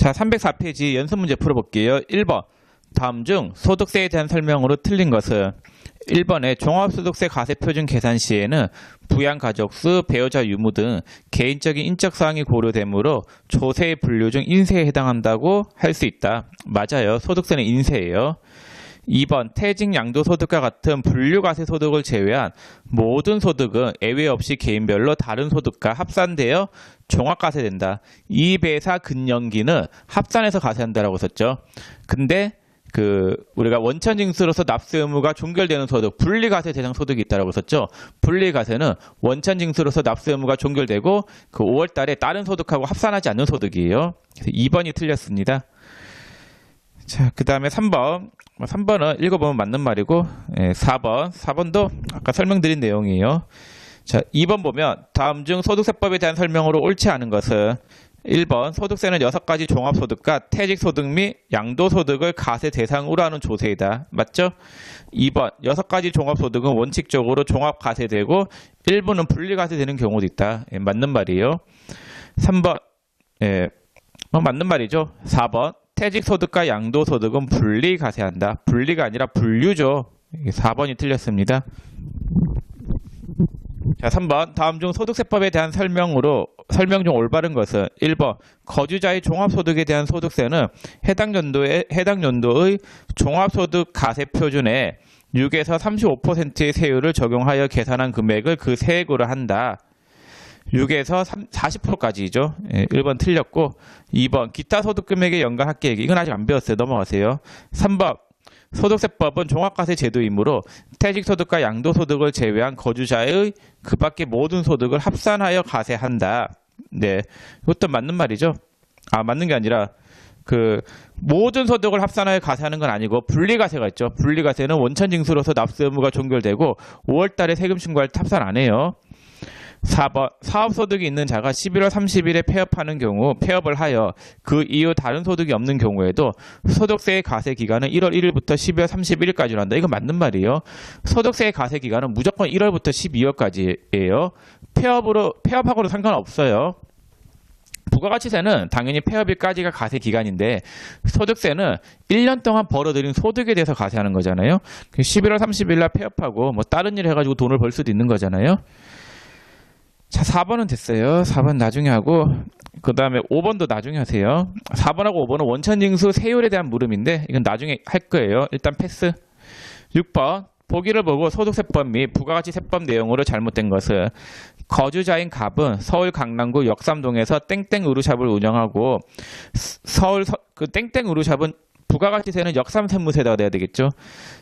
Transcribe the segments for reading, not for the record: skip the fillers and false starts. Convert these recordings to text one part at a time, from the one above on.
자, 304페이지 연습 문제 풀어볼게요. 1번. 다음 중 소득세에 대한 설명으로 틀린 것은 1번에 종합소득세 과세표준 계산 시에는 부양가족수, 배우자 유무 등 개인적인 인적사항이 고려되므로 조세의 분류 중 인세에 해당한다고 할 수 있다. 맞아요. 소득세는 인세예요. 2번 퇴직 양도소득과 같은 분류과세 소득을 제외한 모든 소득은 예외 없이 개인별로 다른 소득과 합산되어 종합과세된다. 이배사 근연기는 합산해서 과세한다라고 썼죠. 근데 우리가 원천징수로서 납세 의무가 종결되는 소득, 분리과세 대상 소득이 있다라고 썼죠. 분리과세는 원천징수로서 납세 의무가 종결되고 그 5월 달에 다른 소득하고 합산하지 않는 소득이에요. 그래서 2번이 틀렸습니다. 자, 그 다음에 3번. 3번은 읽어보면 맞는 말이고, 4번도 아까 설명드린 내용이에요. 자, 2번 보면 다음 중 소득세법에 대한 설명으로 옳지 않은 것은 1번 소득세는 6가지 종합소득과 퇴직소득 및 양도소득을 과세 대상으로 하는 조세이다. 맞죠? 2번 6가지 종합소득은 원칙적으로 종합과세되고 일부는 분리과세되는 경우도 있다. 맞는 말이에요. 3번 맞는 말이죠. 4번 퇴직소득과 양도소득은 분리과세한다. 분리가 아니라 분류죠. 4번이 틀렸습니다. 자, 3번 다음 중 소득세법에 대한 설명 중 올바른 것은 1번 거주자의 종합소득에 대한 소득세는 해당 연도의 종합소득 과세표준에 6에서 35%의 세율을 적용하여 계산한 금액을 그 세액으로 한다. 6에서 40%까지죠. 1번 틀렸고 2번 기타 소득금액의 연간 합계액 이건 아직 안 배웠어요. 넘어가세요. 3번 소득세법은 종합과세 제도이므로 퇴직소득과 양도소득을 제외한 거주자의 그 밖의 모든 소득을 합산하여 과세한다. 네, 이것도 맞는 말이죠. 맞는 게 아니라 모든 소득을 합산하여 과세하는 건 아니고 분리과세가 있죠. 분리과세는 원천징수로서 납세 의무가 종결되고 5월 달에 세금 신고할 때 합산 안 해요. 4번 사업소득이 있는 자가 11월 30일에 폐업하는 경우 폐업을 하여 그 이후 다른 소득이 없는 경우에도 소득세의 과세 기간은 1월 1일부터 12월 31일까지로 한다. 이거 맞는 말이에요. 소득세의 과세 기간은 무조건 1월부터 12월까지예요. 폐업하고는 상관없어요. 부가가치세는 당연히 폐업일까지가 과세 기간인데 소득세는 1년 동안 벌어들인 소득에 대해서 과세하는 거잖아요. 11월 30일 날 폐업하고 다른 일 해가지고 돈을 벌 수도 있는 거잖아요. 자, 4번은 됐어요. 4번 나중에 하고 그 다음에 5번도 나중에 하세요. 4번하고 5번은 원천징수 세율에 대한 물음인데 이건 나중에 할 거예요. 일단 패스. 6번 보기를 보고 소득세법 및 부가가치세법 내용으로 잘못된 것은 거주자인 갑은 서울 강남구 역삼동에서 땡땡 의류샵을 운영하고 그 땡땡 의류샵은 부가가치세는 역삼세무세에다가 내야 되겠죠.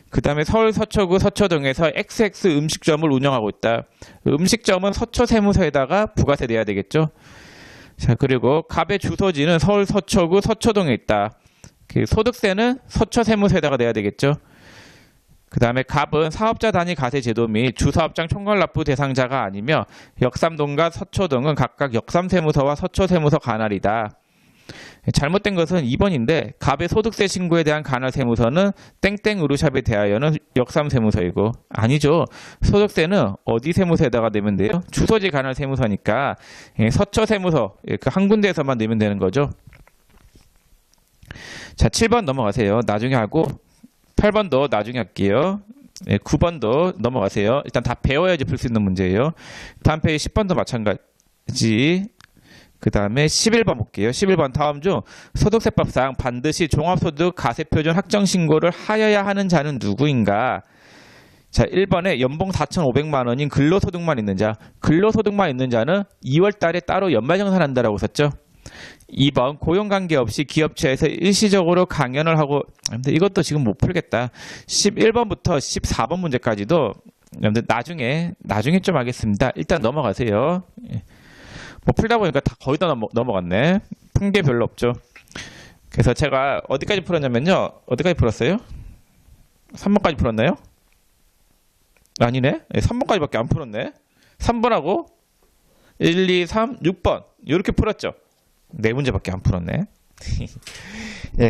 그 다음에 서울 서초구 서초동에서 XX 음식점을 운영하고 있다. 음식점은 서초세무서에다가 부가세 내야 되겠죠. 자, 그리고 갑의 주소지는 서울 서초구 서초동에 있다. 소득세는 서초세무서에다가 내야 되겠죠. 그 다음에 갑은 사업자 단위 과세 제도 및 주사업장 총괄 납부 대상자가 아니며 역삼동과 서초동은 각각 역삼세무서와 서초세무서 관할이다. 잘못된 것은 2번인데 갑의 소득세 신고에 대한 관할 세무서는 땡땡 의류샵에 대하여는 역삼세무서이고 아니죠. 소득세는 어디 세무서에다가 내면 돼요? 주소지 관할 세무서니까 서초세무서 그 한 군데에서만 내면 되는 거죠. 자, 7번 넘어가세요. 나중에 하고 8번도 나중에 할게요. 9번도 넘어가세요. 일단 다 배워야지 풀 수 있는 문제예요. 다음 페이지 10번도 마찬가지. 그 다음에 11번 볼게요. 11번 다음 중 소득세법상 반드시 종합소득 과세표준 확정신고를 하여야 하는 자는 누구인가? 자, 1번에 연봉 4,500만 원인 근로소득만 있는 자. 근로소득만 있는 자는 2월 달에 따로 연말정산한다라고 썼죠. 2번 고용관계 없이 기업체에서 일시적으로 강연을 하고 근데 이것도 지금 못 풀겠다. 11번부터 14번 문제까지도 여러분들 나중에 좀 하겠습니다. 일단 넘어가세요. 풀다 보니까 다 거의 다 넘어갔네. 푼 게 별로 없죠. 그래서 제가 어디까지 풀었냐면요. 어디까지 풀었어요? 3번까지 풀었나요? 아니네. 3번까지밖에 안 풀었네. 3번하고 1, 2, 3, 6번 이렇게 풀었죠. 4문제밖에 안 풀었네.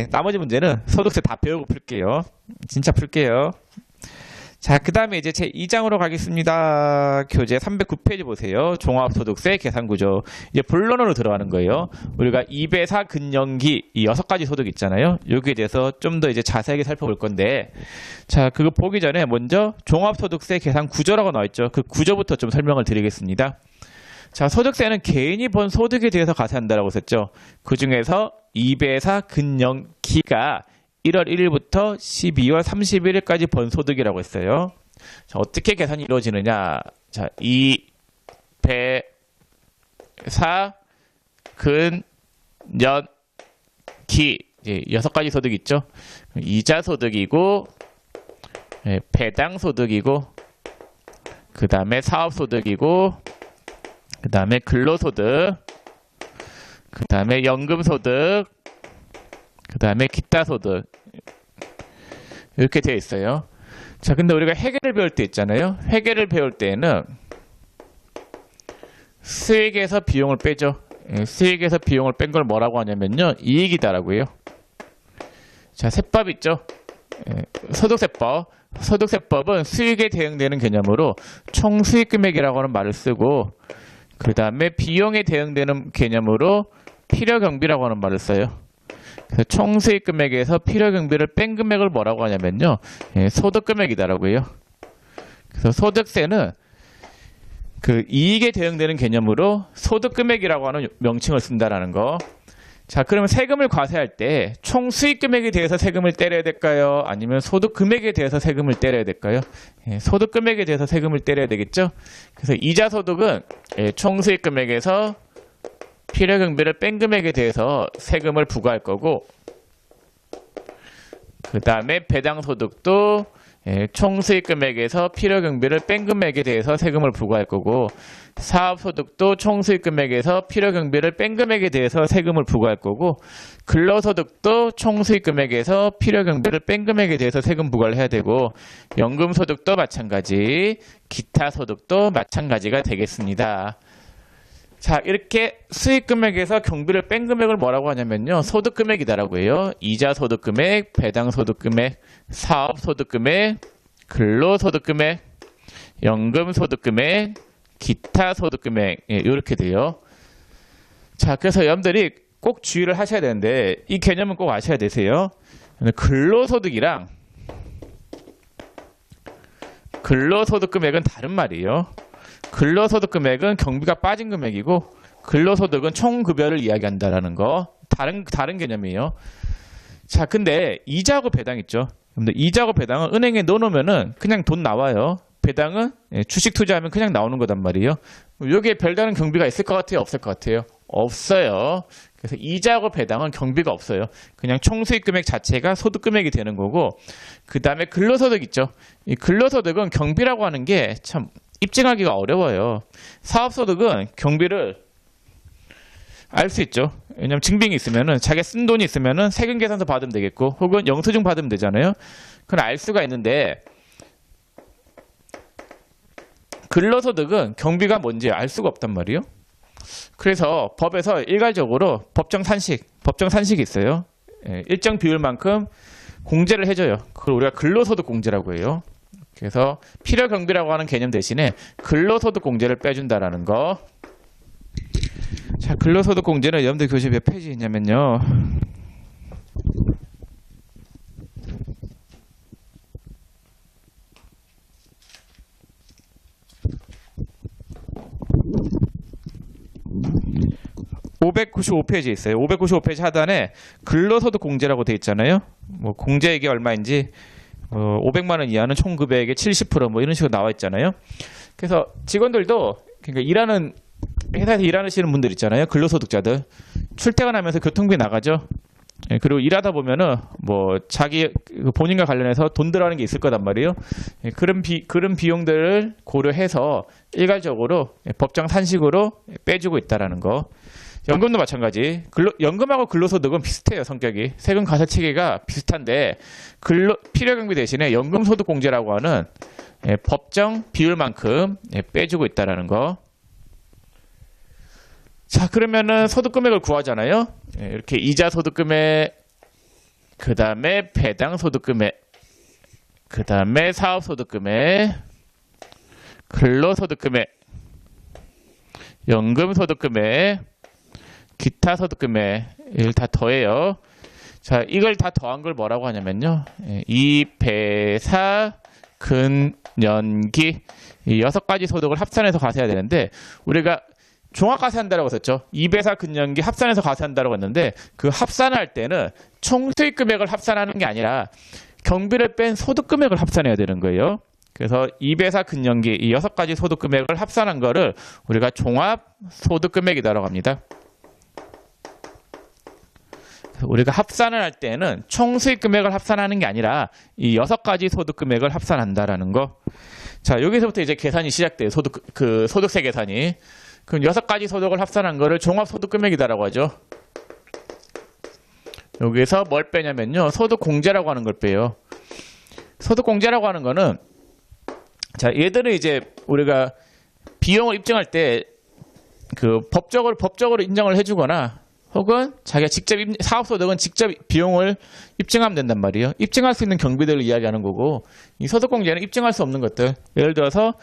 나머지 문제는 소득세 다 배우고 풀게요. 진짜 풀게요. 자, 그 다음에 이제 제 2장으로 가겠습니다. 교재 309페이지 보세요. 종합소득세 계산구조. 이제 본론으로 들어가는 거예요. 우리가 2배사 근연기 이 6가지 소득 있잖아요. 여기에 대해서 좀 더 이제 자세하게 살펴볼 건데, 자, 그거 보기 전에 먼저 종합소득세 계산 구조라고 나와 있죠. 그 구조부터 좀 설명을 드리겠습니다. 자, 소득세는 개인이 번 소득에 대해서 과세한다라고 했죠. 그 중에서 2배사 근연기가 1월 1일부터 12월 31일까지 번 소득이라고 했어요. 자, 어떻게 계산이 이루어지느냐? 자, 2, 배, 사, 근, 연, 기. 이제 6가지 소득 있죠? 이자 소득이고, 배당 소득이고, 그 다음에 사업 소득이고, 그 다음에 근로소득, 그 다음에 연금 소득, 그 다음에 기타 소득. 이렇게 되어 있어요. 자, 근데 우리가 회계를 배울 때 있잖아요. 회계를 배울 때는 수익에서 비용을 빼죠. 수익에서 비용을 뺀 걸 뭐라고 하냐면요, 이익이다라고요. 자, 세법 있죠. 소득세법. 소득세법은 수익에 대응되는 개념으로 총수익금액이라고 하는 말을 쓰고, 그 다음에 비용에 대응되는 개념으로 필요경비라고 하는 말을 써요. 그래서 총수익 금액에서 필요경비를 뺀 금액을 뭐라고 하냐면요, 소득금액이다라고요. 그래서 소득세는 그 이익에 대응되는 개념으로 소득금액이라고 하는 명칭을 쓴다라는 거. 자, 그러면 세금을 과세할 때 총수익 금액에 대해서 세금을 때려야 될까요? 아니면 소득금액에 대해서 세금을 때려야 될까요? 소득금액에 대해서 세금을 때려야 되겠죠? 그래서 이자소득은 총수익 금액에서 필요경비를 뺀 금액에 대해서 세금을 부과할 거고, 그 다음에 배당소득도 총수익 금액에서 필요경비를 뺀 금액에 대해서 세금을 부과할 거고, 사업소득도 총수익 금액에서 필요경비를 뺀 금액에 대해서 세금을 부과할 거고, 근로소득도 총수익 금액에서 필요경비를 뺀 금액에 대해서 세금 부과를 해야 되고, 연금소득도 마찬가지, 기타소득도 마찬가지가 되겠습니다. 자, 이렇게 수익금액에서 경비를 뺀 금액을 뭐라고 하냐면요, 소득금액이다라고 해요. 이자소득금액, 배당소득금액, 사업소득금액, 근로소득금액, 연금소득금액, 기타소득금액, 이렇게 돼요. 자, 그래서 여러분들이 꼭 주의를 하셔야 되는데, 이 개념은 꼭 아셔야 되세요. 근로소득이랑 근로소득금액은 다른 말이에요. 근로소득금액은 경비가 빠진 금액이고, 근로소득은 총급여를 이야기한다라는 거. 다른 개념이에요. 자, 근데 이자하고 배당 있죠. 근데 이자하고 배당은 은행에 넣어놓으면은 그냥 돈 나와요. 배당은 주식 투자하면 그냥 나오는 거단 말이에요. 여기에 별다른 경비가 있을 것 같아요? 없을 것 같아요? 없어요. 그래서 이자하고 배당은 경비가 없어요. 그냥 총수익 금액 자체가 소득금액이 되는 거고, 그 다음에 근로소득 있죠. 이 근로소득은 경비라고 하는 게 참 입증하기가 어려워요. 사업소득은 경비를 알 수 있죠. 왜냐면 증빙이 있으면은, 자기가 쓴 돈이 있으면은 세금 계산서 받으면 되겠고, 혹은 영수증 받으면 되잖아요. 그건 알 수가 있는데, 근로소득은 경비가 뭔지 알 수가 없단 말이에요. 그래서 법에서 일괄적으로 법정 산식이 있어요. 일정 비율만큼 공제를 해줘요. 그걸 우리가 근로소득 공제라고 해요. 그래서 필요경비라고 하는 개념 대신에 근로소득 공제를 빼준다라는 거. 자, 근로소득 공제는 여러분들 교재 몇 페이지 있냐면요, 595페이지에 있어요. 595페이지 하단에 근로소득 공제라고 돼 있잖아요. 뭐 공제액이 얼마인지, 500만 원 이하는 총급여액의 70% 이런 식으로 나와 있잖아요. 그래서 직원들도, 그러니까 회사에서 일하시는 분들 있잖아요. 근로소득자들. 출퇴근하면서 교통비 나가죠. 그리고 일하다 보면은 자기 본인과 관련해서 돈 들어가는 게 있을 거단 말이에요. 그런 비용들을 고려해서 일괄적으로 법정 산식으로 빼주고 있다라는 거. 연금도 마찬가지. 연금하고 근로소득은 비슷해요, 성격이. 세금 과세 체계가 비슷한데, 필요경비 대신에 연금소득공제라고 하는 법정 비율만큼 빼주고 있다라는 거. 자, 그러면은 소득금액을 구하잖아요. 이렇게 이자소득금액, 그 다음에 배당소득금액, 그 다음에 사업소득금액, 근로소득금액, 연금소득금액, 기타소득금액을 다 더해요. 자, 이걸 다 더한 걸 뭐라고 하냐면요. 이 배사, 근, 연기 이 6가지 소득을 합산해서 과세해야 되는데 우리가 종합과세한다라고 했었죠. 이배사, 근연기 합산해서 과세한다라고 했는데 그 합산할 때는 총 수익 금액을 합산하는 게 아니라 경비를 뺀 소득 금액을 합산해야 되는 거예요. 그래서 이배사, 근연기 이 6가지 소득 금액을 합산한 거를 우리가 종합 소득 금액이라고 합니다. 우리가 합산을 할 때는 총 수익 금액을 합산하는 게 아니라 이 6가지 소득 금액을 합산한다라는 거. 자, 여기서부터 이제 계산이 시작돼요. 소득세 계산이. 그럼 6가지 소득을 합산한 거를 종합 소득 금액이다라고 하죠. 여기서 뭘 빼냐면요. 소득 공제라고 하는 걸 빼요. 소득 공제라고 하는 거는 자, 얘들은 이제 우리가 비용을 입증할 때 그 법적으로 인정을 해주거나 혹은 자기가 직접 사업소득은 직접 비용을 입증하면 된단 말이에요. 입증할 수 있는 경비들을 이야기하는 거고 이 소득공제는 입증할 수 없는 것들. 예를 들어서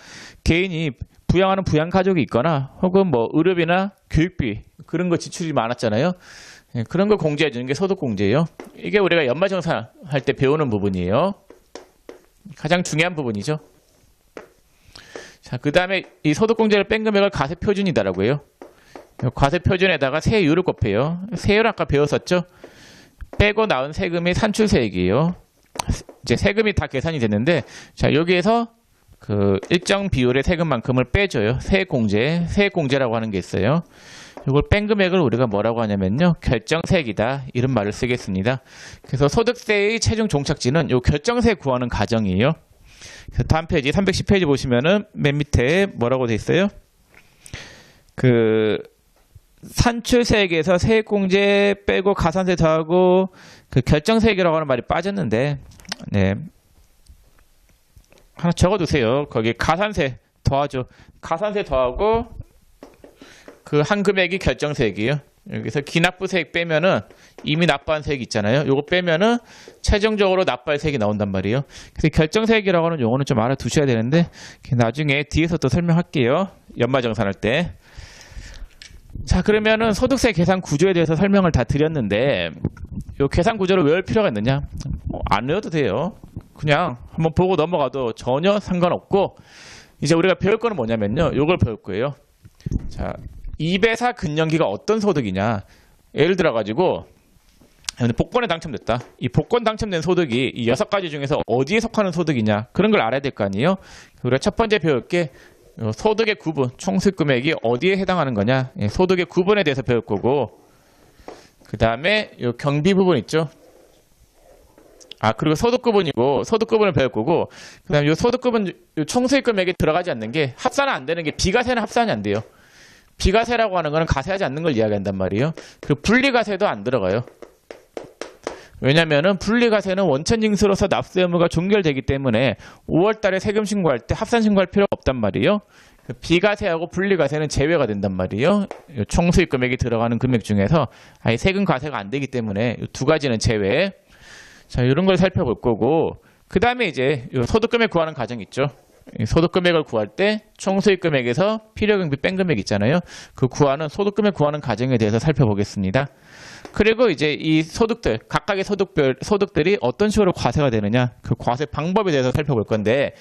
개인이 부양하는 부양가족이 있거나 혹은 뭐 의료비나 교육비 그런 거 지출이 많았잖아요. 그런 걸 공제해 주는 게 소득공제예요. 이게 우리가 연말정산할 때 배우는 부분이에요. 가장 중요한 부분이죠. 자, 그 다음에 이 소득공제를 뺀 금액을 과세표준이다라고 해요. 과세표준에다가 세율을 곱해요. 세율 아까 배웠었죠? 빼고 나온 세금이 산출세액이에요. 이제 세금이 다 계산이 됐는데, 자, 여기에서 그 일정 비율의 세금만큼을 빼줘요. 세액공제라고 하는 게 있어요. 이걸 뺀 금액을 우리가 뭐라고 하냐면요. 결정세액이다. 이런 말을 쓰겠습니다. 그래서 소득세의 최종 종착지는 이 결정세 구하는 과정이에요. 그래서 다음 페이지 310페이지 보시면은 맨 밑에 뭐라고 돼 있어요? 그 산출세액에서 세액공제 빼고 가산세 더하고 그 결정세액이라고 하는 말이 빠졌는데, 네. 하나 적어두세요. 거기 가산세 더하죠. 가산세 더하고 그 한 금액이 결정세액이에요. 여기서 기납부세액 빼면은 이미 납부한 세액 있잖아요. 요거 빼면은 최종적으로 납부할 세액이 나온단 말이에요. 그래서 결정세액이라고 하는 용어는 좀 알아두셔야 되는데 나중에 뒤에서 또 설명할게요. 연말정산할 때. 자, 그러면은 소득세 계산 구조에 대해서 설명을 다 드렸는데 요 계산 구조를 외울 필요가 있느냐? 안 외워도 돼요. 그냥 한번 보고 넘어가도 전혀 상관없고 이제 우리가 배울 거는 뭐냐면요. 요걸 배울 거예요. 자, 이배사 근연기가 어떤 소득이냐? 예를 들어 가지고 복권에 당첨됐다. 이 복권 당첨된 소득이 이 6가지 중에서 어디에 속하는 소득이냐? 그런 걸 알아야 될 거 아니에요? 우리가 첫 번째 배울 게 소득의 구분, 총수익 금액이 어디에 해당하는 거냐? 소득의 구분에 대해서 배울 거고, 그 다음에 요 경비 부분 있죠? 아, 그리고 소득 구분이고, 소득 구분을 배울 거고, 그 다음에 요 소득 구분, 요 총수익 금액에 들어가지 않는 게 합산은 안 되는 게 비과세는 합산이 안 돼요. 비과세라고 하는 거는 가세하지 않는 걸 이야기한단 말이에요. 그리고 분리과세도 안 들어가요. 왜냐면은 분리과세는 원천징수로서 납세 의무가 종결되기 때문에 5월 달에 세금 신고할 때 합산 신고할 필요가 없단 말이에요. 비과세하고 분리과세는 제외가 된단 말이에요. 총수익 금액이 들어가는 금액 중에서 아예 세금 과세가 안 되기 때문에 이 두 가지는 제외. 자, 이런 걸 살펴볼 거고, 그 다음에 이제 소득 금액 구하는 과정 있죠. 소득 금액을 구할 때 총수익 금액에서 필요경비 뺀 금액 있잖아요. 그 구하는 소득 금액 구하는 과정에 대해서 살펴보겠습니다. 그리고 이제 이 소득들, 각각의 소득들이 어떤 식으로 과세가 되느냐, 그 과세 방법에 대해서 살펴볼 건데,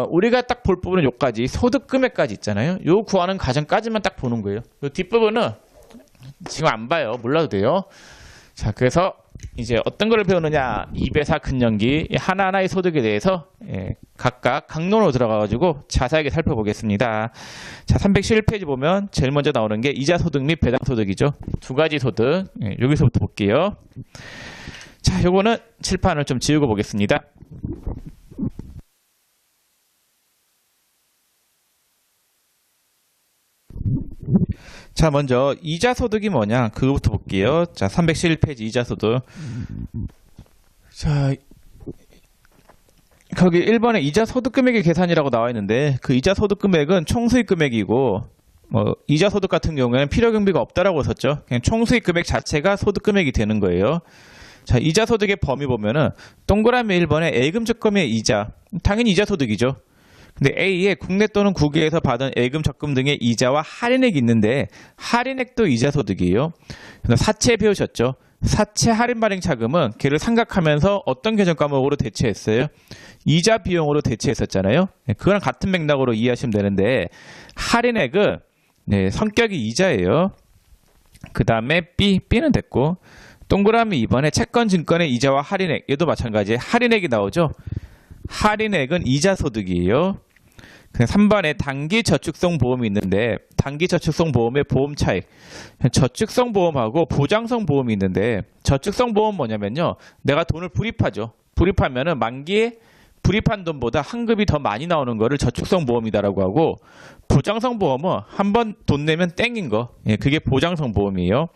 우리가 딱 볼 부분은 요까지, 소득 금액까지 있잖아요. 요 구하는 과정까지만 딱 보는 거예요. 요 뒷부분은 지금 안 봐요. 몰라도 돼요. 자, 그래서 이제 어떤 거를 배우느냐, 이배사 근연기 하나하나의 소득에 대해서 각각 강론으로 들어가가지고 자세하게 살펴보겠습니다. 자, 311페이지 보면 제일 먼저 나오는 게 이자 소득 및 배당 소득이죠. 두 가지 소득. 여기서부터 볼게요. 자, 요거는 칠판을 좀 지우고 보겠습니다. 자, 먼저 이자 소득이 뭐냐, 그거부터 볼게요. 자, 311페이지 이자 소득. 자, 거기 1번에 이자 소득 금액의 계산이라고 나와 있는데, 그 이자 소득 금액은 총수익 금액이고, 이자 소득 같은 경우에는 필요 경비가 없다라고 썼죠. 그냥 총수익 금액 자체가 소득 금액이 되는 거예요. 자, 이자 소득의 범위 보면은 동그라미 1번에 예금 적금의 이자, 당연히 이자 소득이죠. 근데 A에 국내 또는 국외에서 받은 예금 적금 등의 이자와 할인액이 있는데 할인액도 이자 소득이에요. 사채 배우셨죠? 사채 할인 발행 차금은 걔를 삼각하면서 어떤 개정 과목으로 대체했어요? 이자 비용으로 대체했었잖아요. 그거랑 같은 맥락으로 이해하시면 되는데 할인액은 성격이 이자예요. 그 다음에 B는 됐고 동그라미 2번에 채권 증권의 이자와 할인액, 얘도 마찬가지에 할인액이 나오죠. 할인액은 이자 소득이에요. 3번에 단기 저축성 보험이 있는데 단기 저축성 보험의 보험 차익, 저축성 보험하고 보장성 보험이 있는데 저축성 보험 뭐냐면요, 내가 돈을 불입하죠. 불입하면은 만기에 불입한 돈보다 환급이 더 많이 나오는 거를 저축성 보험이다라고 하고, 보장성 보험은 한 번 돈 내면 땡긴 거, 그게 보장성 보험이에요.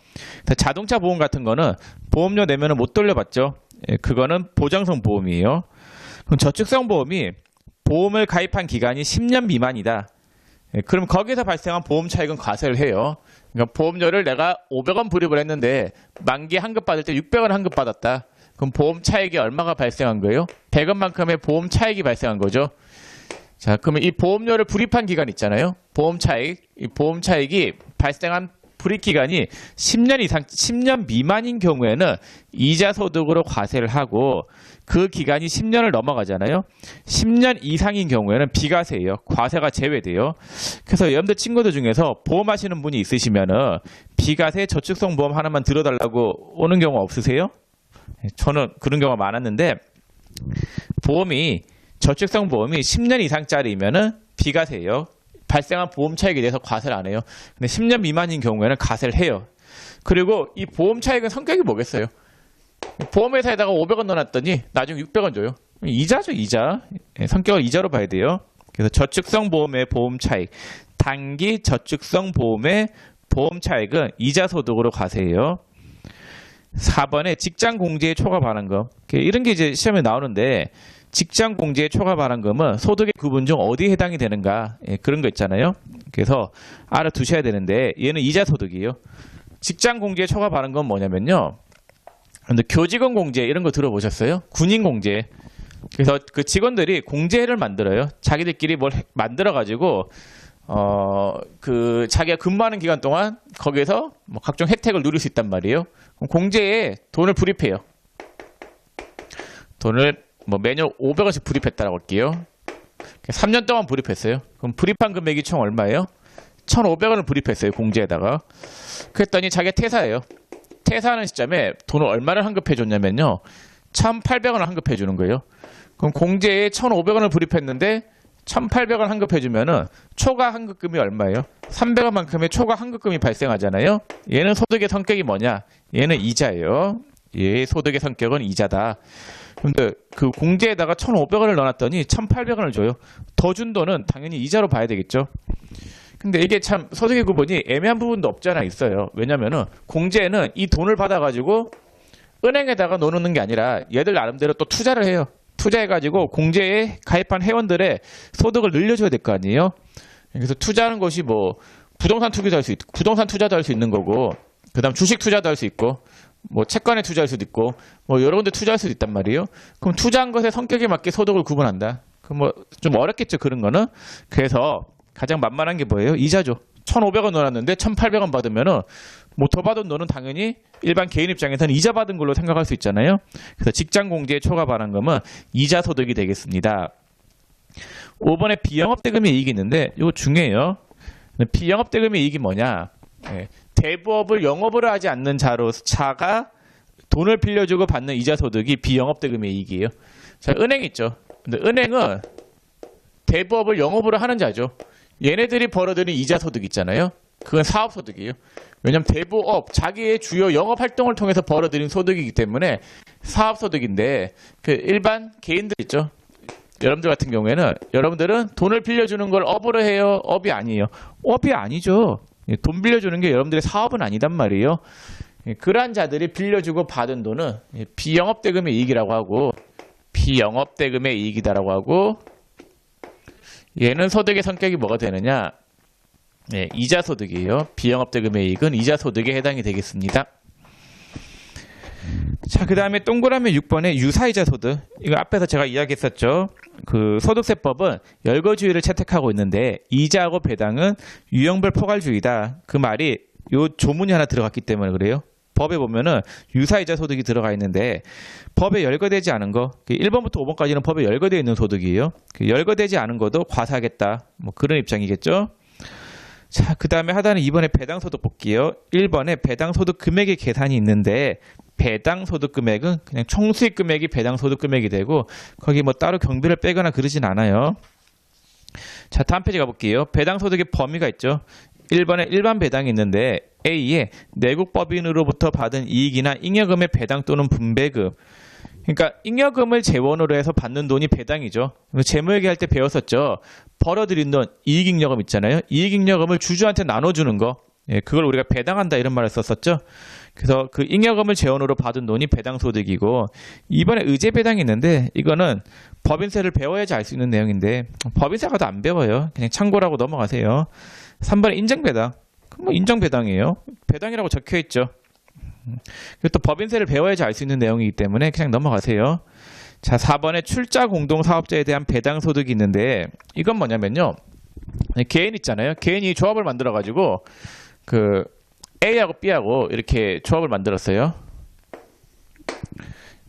자동차 보험 같은 거는 보험료 내면은 못 돌려받죠. 그거는 보장성 보험이에요. 그럼 저축성 보험이 보험을 가입한 기간이 10년 미만이다. 그럼 거기서 발생한 보험 차익은 과세를 해요. 그러니까 보험료를 내가 500원 불입을 했는데 만기 환급 받을 때 600원 환급 받았다. 그럼 보험 차익이 얼마가 발생한 거예요? 100원만큼의 보험 차익이 발생한 거죠. 자, 그러면 이 보험료를 불입한 기간 있잖아요. 보험 차익, 이 보험 차익이 발생한 불입 기간이 10년 이상, 10년 미만인 경우에는 이자 소득으로 과세를 하고, 그 기간이 10년을 넘어가잖아요. 10년 이상인 경우에는 비과세예요. 과세가 제외돼요. 그래서 여러분들 친구들 중에서 보험하시는 분이 있으시면은 비과세 저축성 보험 하나만 들어달라고 오는 경우 없으세요? 저는 그런 경우가 많았는데, 보험이 저축성 보험이 10년 이상짜리면은 비과세예요. 발생한 보험 차익에 대해서 과세를 안 해요. 근데 10년 미만인 경우에는 과세를 해요. 그리고 이 보험 차익은 성격이 뭐겠어요? 보험회사에다가 500원 넣어놨더니 나중에 600원 줘요. 이자죠, 이자. 성격을 이자로 봐야 돼요. 그래서 저축성 보험의 보험 차익, 단기 저축성 보험의 보험 차익은 이자 소득으로 과세해요. 4번에 직장 공제의 초과 반환금. 이런 게 이제 시험에 나오는데, 직장 공제의 초과 반환금은 소득의 구분 중 어디에 해당이 되는가, 그런 거 있잖아요. 그래서 알아두셔야 되는데, 얘는 이자 소득이에요. 직장 공제의 초과 반환금은 뭐냐면요, 근데 교직원 공제 이런 거 들어보셨어요? 군인 공제. 그래서 그 직원들이 공제를 만들어요. 자기들끼리 뭘 만들어 가지고 그 자기가 근무하는 기간 동안 거기에서 뭐 각종 혜택을 누릴 수 있단 말이에요. 그럼 공제에 돈을 불입해요. 돈을 뭐 매년 500원씩 불입했다라고 할게요. 3년 동안 불입했어요. 그럼 불입한 금액이 총 얼마예요? 1,500원을 불입했어요, 공제에다가. 그랬더니 자기가 퇴사해요. 퇴사하는 시점에 돈을 얼마를 환급해 줬냐면요, 1,800원을 환급해 주는 거예요. 그럼 공제에 1,500원을 불입했는데 1,800원 환급해 주면은 초과 환급금이 얼마예요? 300원만큼의 초과 환급금이 발생하잖아요. 얘는 소득의 성격이 뭐냐? 얘는 이자예요. 얘의 소득의 성격은 이자다. 근데 그 공제에다가 1,500원을 넣어놨더니 1,800원을 줘요. 더 준 돈은 당연히 이자로 봐야 되겠죠. 근데 이게 참 소득의 구분이 애매한 부분도 없지 않아 있어요. 왜냐면은 공제는 이 돈을 받아가지고 은행에다가 넣어놓는 게 아니라 얘들 나름대로 또 투자를 해요. 투자해가지고 공제에 가입한 회원들의 소득을 늘려줘야 될 거 아니에요. 그래서 투자하는 것이 뭐 부동산 투자도 할 수 있고, 부동산 투자도 할 수 있는 거고, 그다음 주식 투자도 할 수 있고, 뭐 채권에 투자할 수도 있고, 뭐 여러 군데 투자할 수도 있단 말이에요. 그럼 투자한 것의 성격에 맞게 소득을 구분한다. 그럼 뭐 좀 어렵겠죠, 그런 거는. 그래서 가장 만만한 게 뭐예요? 이자죠. 1,500원 넣어놨는데 1,800원 받으면은 뭐 더 받은 돈은 당연히 일반 개인 입장에서는 이자 받은 걸로 생각할 수 있잖아요. 그래서 직장 공제의 초과 반환금은 이자 소득이 되겠습니다. 5번에 비영업 대금의 이익이 있는데 이거 중요해요. 비영업 대금의 이익이 뭐냐? 대부업을 영업을 하지 않는 자가 돈을 빌려주고 받는 이자 소득이 비영업 대금의 이익이에요. 자, 은행 있죠. 근데 은행은 대부업을 영업으로 하는 자죠. 얘네들이 벌어들인 이자 소득 있잖아요. 그건 사업 소득이에요. 왜냐하면 대부업, 자기의 주요 영업 활동을 통해서 벌어들인 소득이기 때문에 사업 소득인데, 그 일반 개인들 있죠. 여러분들 같은 경우에는 여러분들은 돈을 빌려주는 걸 업으로 해요? 업이 아니에요? 업이 아니죠. 돈 빌려주는 게 여러분들의 사업은 아니단 말이에요. 그러한 자들이 빌려주고 받은 돈은 비영업 대금의 이익이라고 하고, 비영업 대금의 이익이다라고 하고, 얘는 소득의 성격이 뭐가 되느냐? 이자 소득이에요. 비영업 대금의 이익은 이자 소득에 해당이 되겠습니다. 자, 그 다음에 동그라미 6번에 유사이자 소득. 이거 앞에서 제가 이야기했었죠. 그 소득세법은 열거주의를 채택하고 있는데 이자하고 배당은 유형별 포괄주의다. 그 말이 요 조문이 하나 들어갔기 때문에 그래요. 법에 보면은 유사이자 소득이 들어가 있는데 법에 열거되지 않은 거 1번부터 5번까지는 법에 열거되어 있는 소득이에요. 그 열거되지 않은 것도 과세하겠다. 뭐 그런 입장이겠죠. 자, 그 다음에 하단은 2번에 배당소득 볼게요. 1번에 배당소득 금액의 계산이 있는데 배당소득 금액은 그냥 총수익 금액이 배당소득 금액이 되고 거기 뭐 따로 경비를 빼거나 그러진 않아요. 자, 다음 페이지 가볼게요. 배당소득의 범위가 있죠. 1번에 일반 배당이 있는데 A에 내국법인으로부터 받은 이익이나 잉여금의 배당 또는 분배금. 그러니까 잉여금을 재원으로 해서 받는 돈이 배당이죠. 재무회계할 때 배웠었죠. 벌어들인 돈, 이익잉여금 있잖아요. 이익잉여금을 주주한테 나눠주는 거. 예, 그걸 우리가 배당한다 이런 말을 썼었죠. 그래서 그 잉여금을 재원으로 받은 돈이 배당소득이고 이번에 의제배당이 있는데 이거는 법인세를 배워야지 알 수 있는 내용인데 법인세가도 안 배워요. 그냥 참고라고 넘어가세요. 3번에 인정배당. 뭐 인정배당이에요. 배당이라고 적혀있죠. 그리고 또 법인세를 배워야지 알 수 있는 내용이기 때문에 그냥 넘어가세요. 자, 4번에 출자 공동사업자에 대한 배당소득이 있는데 이건 뭐냐면요. 개인 있잖아요. 개인이 조합을 만들어가지고 그 A하고 B하고 이렇게 조합을 만들었어요.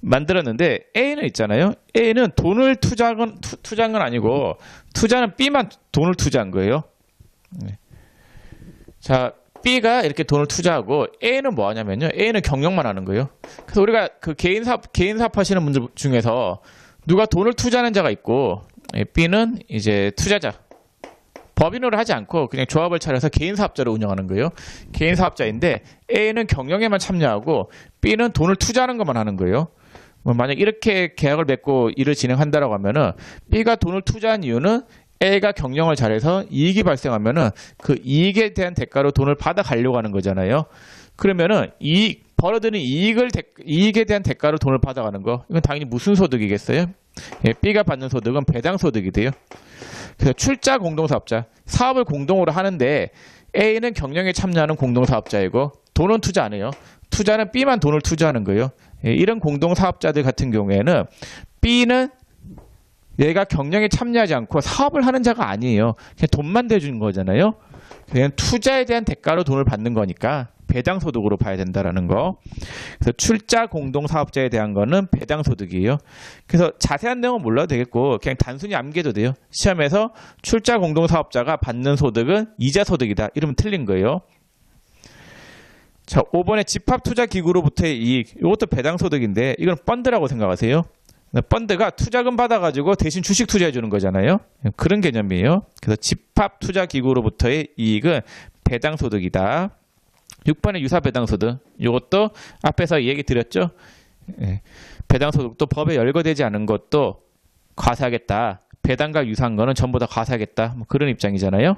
만들었는데 A는 있잖아요. A는 돈을 투자한 건 아니고 투자는 B만 돈을 투자한 거예요. 자, B가 이렇게 돈을 투자하고 A는 뭐 하냐면요. A는 경영만 하는 거예요. 그래서 우리가 그 개인 사업 하시는 분들 중에서 누가 돈을 투자하는 자가 있고 B는 이제 투자자. 법인으로 하지 않고 그냥 조합을 차려서 개인 사업자로 운영하는 거예요. 개인 사업자인데 A는 경영에만 참여하고 B는 돈을 투자하는 것만 하는 거예요. 뭐 만약 이렇게 계약을 맺고 일을 진행한다라고 하면은 B가 돈을 투자한 이유는 A가 경영을 잘해서 이익이 발생하면은 그 이익에 대한 대가로 돈을 받아 가려고 하는 거잖아요. 그러면은 벌어들인 이익에 대한 대가로 돈을 받아가는 거. 이건 당연히 무슨 소득이겠어요? 예, B가 받는 소득은 배당 소득이 돼요. 그래서 출자 공동사업자, 사업을 공동으로 하는데 A는 경영에 참여하는 공동사업자이고 돈은 투자 안 해요. 투자는 B만 돈을 투자하는 거예요. 예, 이런 공동사업자들 같은 경우에는 B는 얘가 경영에 참여하지 않고 사업을 하는 자가 아니에요. 그냥 돈만 대주는 거잖아요. 그냥 투자에 대한 대가로 돈을 받는 거니까 배당소득으로 봐야 된다라는 거. 그래서 출자 공동사업자에 대한 거는 배당소득이에요. 그래서 자세한 내용은 몰라도 되겠고 그냥 단순히 암기해도 돼요. 시험에서 출자 공동사업자가 받는 소득은 이자소득이다. 이러면 틀린 거예요. 자, 5번에 집합투자기구로부터의 이익. 이것도 배당소득인데 이건 펀드라고 생각하세요. 펀드가 투자금 받아가지고 대신 주식 투자해 주는 거잖아요. 그런 개념이에요. 그래서 집합투자기구로부터의 이익은 배당소득이다. 6번의 유사배당소득. 이것도 앞에서 얘기 드렸죠. 배당소득도 법에 열거되지 않은 것도 과세하겠다. 배당과 유사한 거는 전부 다 과세하겠다. 뭐 그런 입장이잖아요.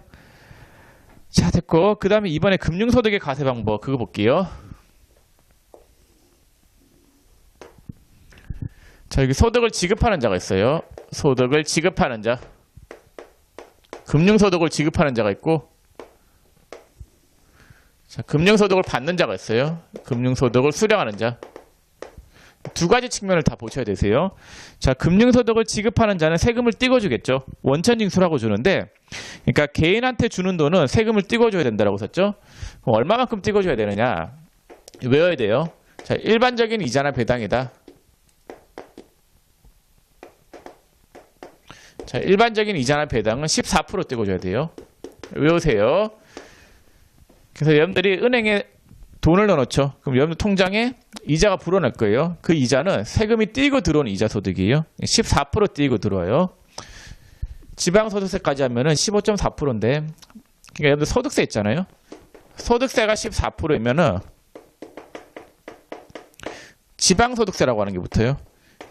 자, 됐고 그 다음에 이번에 금융소득의 과세 방법 그거 볼게요. 자, 여기 소득을 지급하는 자가 있어요. 소득을 지급하는 자. 금융소득을 지급하는 자가 있고 자, 금융소득을 받는 자가 있어요. 금융소득을 수령하는 자. 두 가지 측면을 다 보셔야 되세요. 자, 금융소득을 지급하는 자는 세금을 띄워주겠죠. 원천징수라고 주는데 그러니까 개인한테 주는 돈은 세금을 띄워줘야 된다라고 썼죠. 그럼 얼마만큼 띄워줘야 되느냐. 외워야 돼요. 자, 일반적인 이자나 배당이다. 자, 일반적인 이자나 배당은 14% 띄워줘야 돼요. 외우세요. 그래서 여러분들이 은행에 돈을 넣어놓죠. 그럼 여러분들 통장에 이자가 불어날 거예요. 그 이자는 세금이 띄고 들어오는 이자 소득이에요. 14% 띄고 들어와요. 지방소득세까지 하면은 15.4%인데, 그러니까 여러분들 소득세 있잖아요. 소득세가 14%이면은 지방소득세라고 하는 게 붙어요.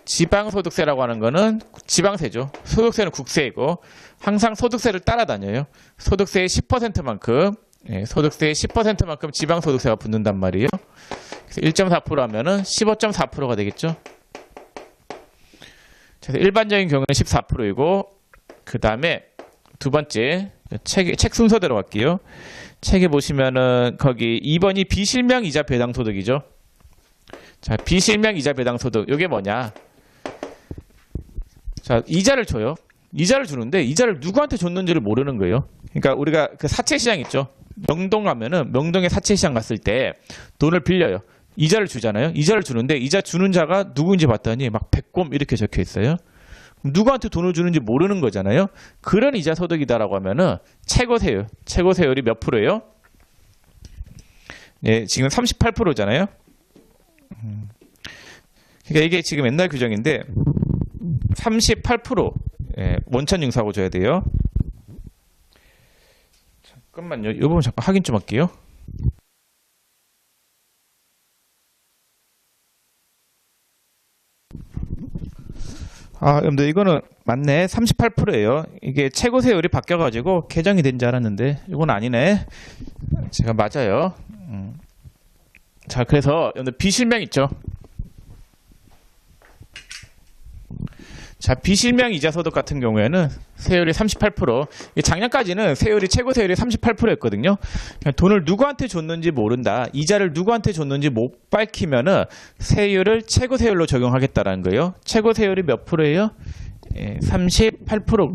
지방소득세라고 하는 거는 지방세죠. 소득세는 국세이고 항상 소득세를 따라다녀요. 소득세의 10%만큼 소득세의 10%만큼 지방소득세가 붙는단 말이에요. 그래서 1.4% 하면은 15.4%가 되겠죠. 그래서 일반적인 경우는 14%이고 그 다음에 두 번째 책 순서대로 갈게요. 책에 보시면은 거기 2번이 비실명 이자 배당 소득이죠. 자, 비실명 이자 배당 소득. 이게 뭐냐? 자, 이자를 줘요. 이자를 주는데 이자를 누구한테 줬는지를 모르는 거예요. 그러니까 우리가 그 사채 시장 있죠. 명동 가면은 명동에 사채 시장 갔을 때 돈을 빌려요. 이자를 주잖아요. 이자를 주는데 이자 주는 자가 누구인지 봤더니 막 백곰 이렇게 적혀 있어요. 누구한테 돈을 주는지 모르는 거잖아요. 그런 이자 소득이다라고 하면은 최고 세율. 최고 세율이 몇 프로예요? 예, 지금 38%잖아요. 그러니까 이게 지금 옛날 규정인데 38% 예, 원천 징수하고 줘야 돼요. 잠깐만요. 이 부분 잠깐 확인 좀 할게요. 아, 여러분들 이거는 맞네. 38%예요. 이게 최고 세율이 바뀌어가지고 개정이 된 줄 알았는데 이건 아니네. 제가 맞아요. 자, 그래서 여러분들 비실명 있죠. 자, 비실명 이자 소득 같은 경우에는 세율이 38%. 작년까지는 세율이 최고 세율이 38%였거든요. 돈을 누구한테 줬는지 모른다. 이자를 누구한테 줬는지 못 밝히면은 세율을 최고 세율로 적용하겠다라는 거예요. 최고 세율이 몇 프로예요? 예, 38%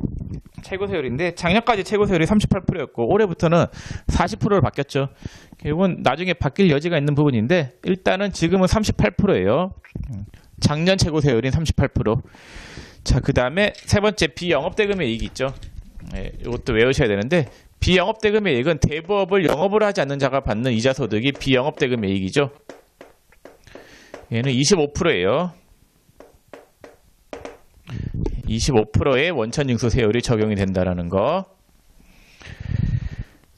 최고 세율인데 작년까지 최고 세율이 38%였고 올해부터는 40%로 바뀌었죠. 결국은 나중에 바뀔 여지가 있는 부분인데 일단은 지금은 38%예요. 작년 최고 세율인 38%. 자, 그 다음에 세 번째 비영업대금의 이익이 있죠. 네, 이것도 외우셔야 되는데 비영업대금의 이익은 대부업을 영업을 하지 않는 자가 받는 이자 소득이 비영업대금의 이익이죠. 얘는 25%예요. 25%의 원천징수 세율이 적용이 된다는 거.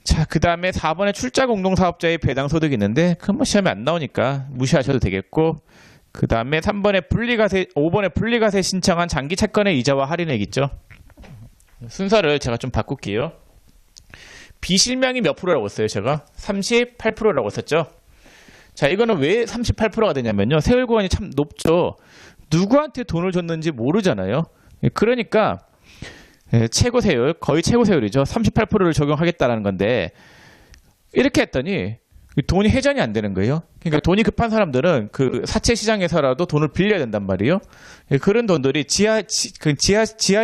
자, 그 다음에 4번에 출자공동사업자의 배당소득이 있는데 그건 뭐 시험에 안 나오니까 무시하셔도 되겠고, 그 다음에 3번에 분리과세, 5번에 분리과세 신청한 장기 채권의 이자와 할인액 있죠. 순서를 제가 좀 바꿀게요. 비실명이 몇 프로라고 했어요? 제가 38%라고 했었죠. 자, 이거는 왜 38%가 되냐면요, 세율 구간이 참 높죠. 누구한테 돈을 줬는지 모르잖아요. 그러니까 최고 세율, 거의 최고 세율이죠. 38%를 적용하겠다라는 건데 이렇게 했더니 돈이 회전이 안 되는 거예요. 그러니까 돈이 급한 사람들은 그 사채 시장에서라도 돈을 빌려야 된단 말이에요. 그런 돈들이 지하에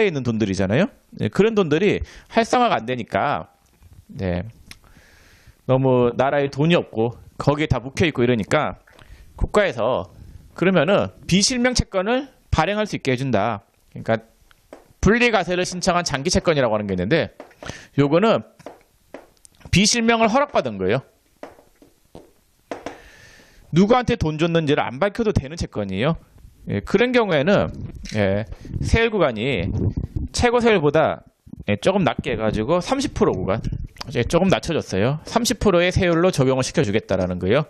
있는 돈들이잖아요. 그런 돈들이 활성화가 안 되니까 너무 나라에 돈이 없고 거기에 다 묵혀 있고 이러니까 국가에서 그러면은 비실명 채권을 발행할 수 있게 해준다. 그러니까 분리과세를 신청한 장기 채권이라고 하는 게 있는데 요거는 비실명을 허락받은 거예요. 누구한테 돈 줬는지를 안 밝혀도 되는 채권이에요. 그런 경우에는 세율 구간이 최고 세율보다 조금 낮게 해가지고 30% 구간 조금 낮춰줬어요. 30%의 세율로 적용을 시켜주겠다라는 거예요.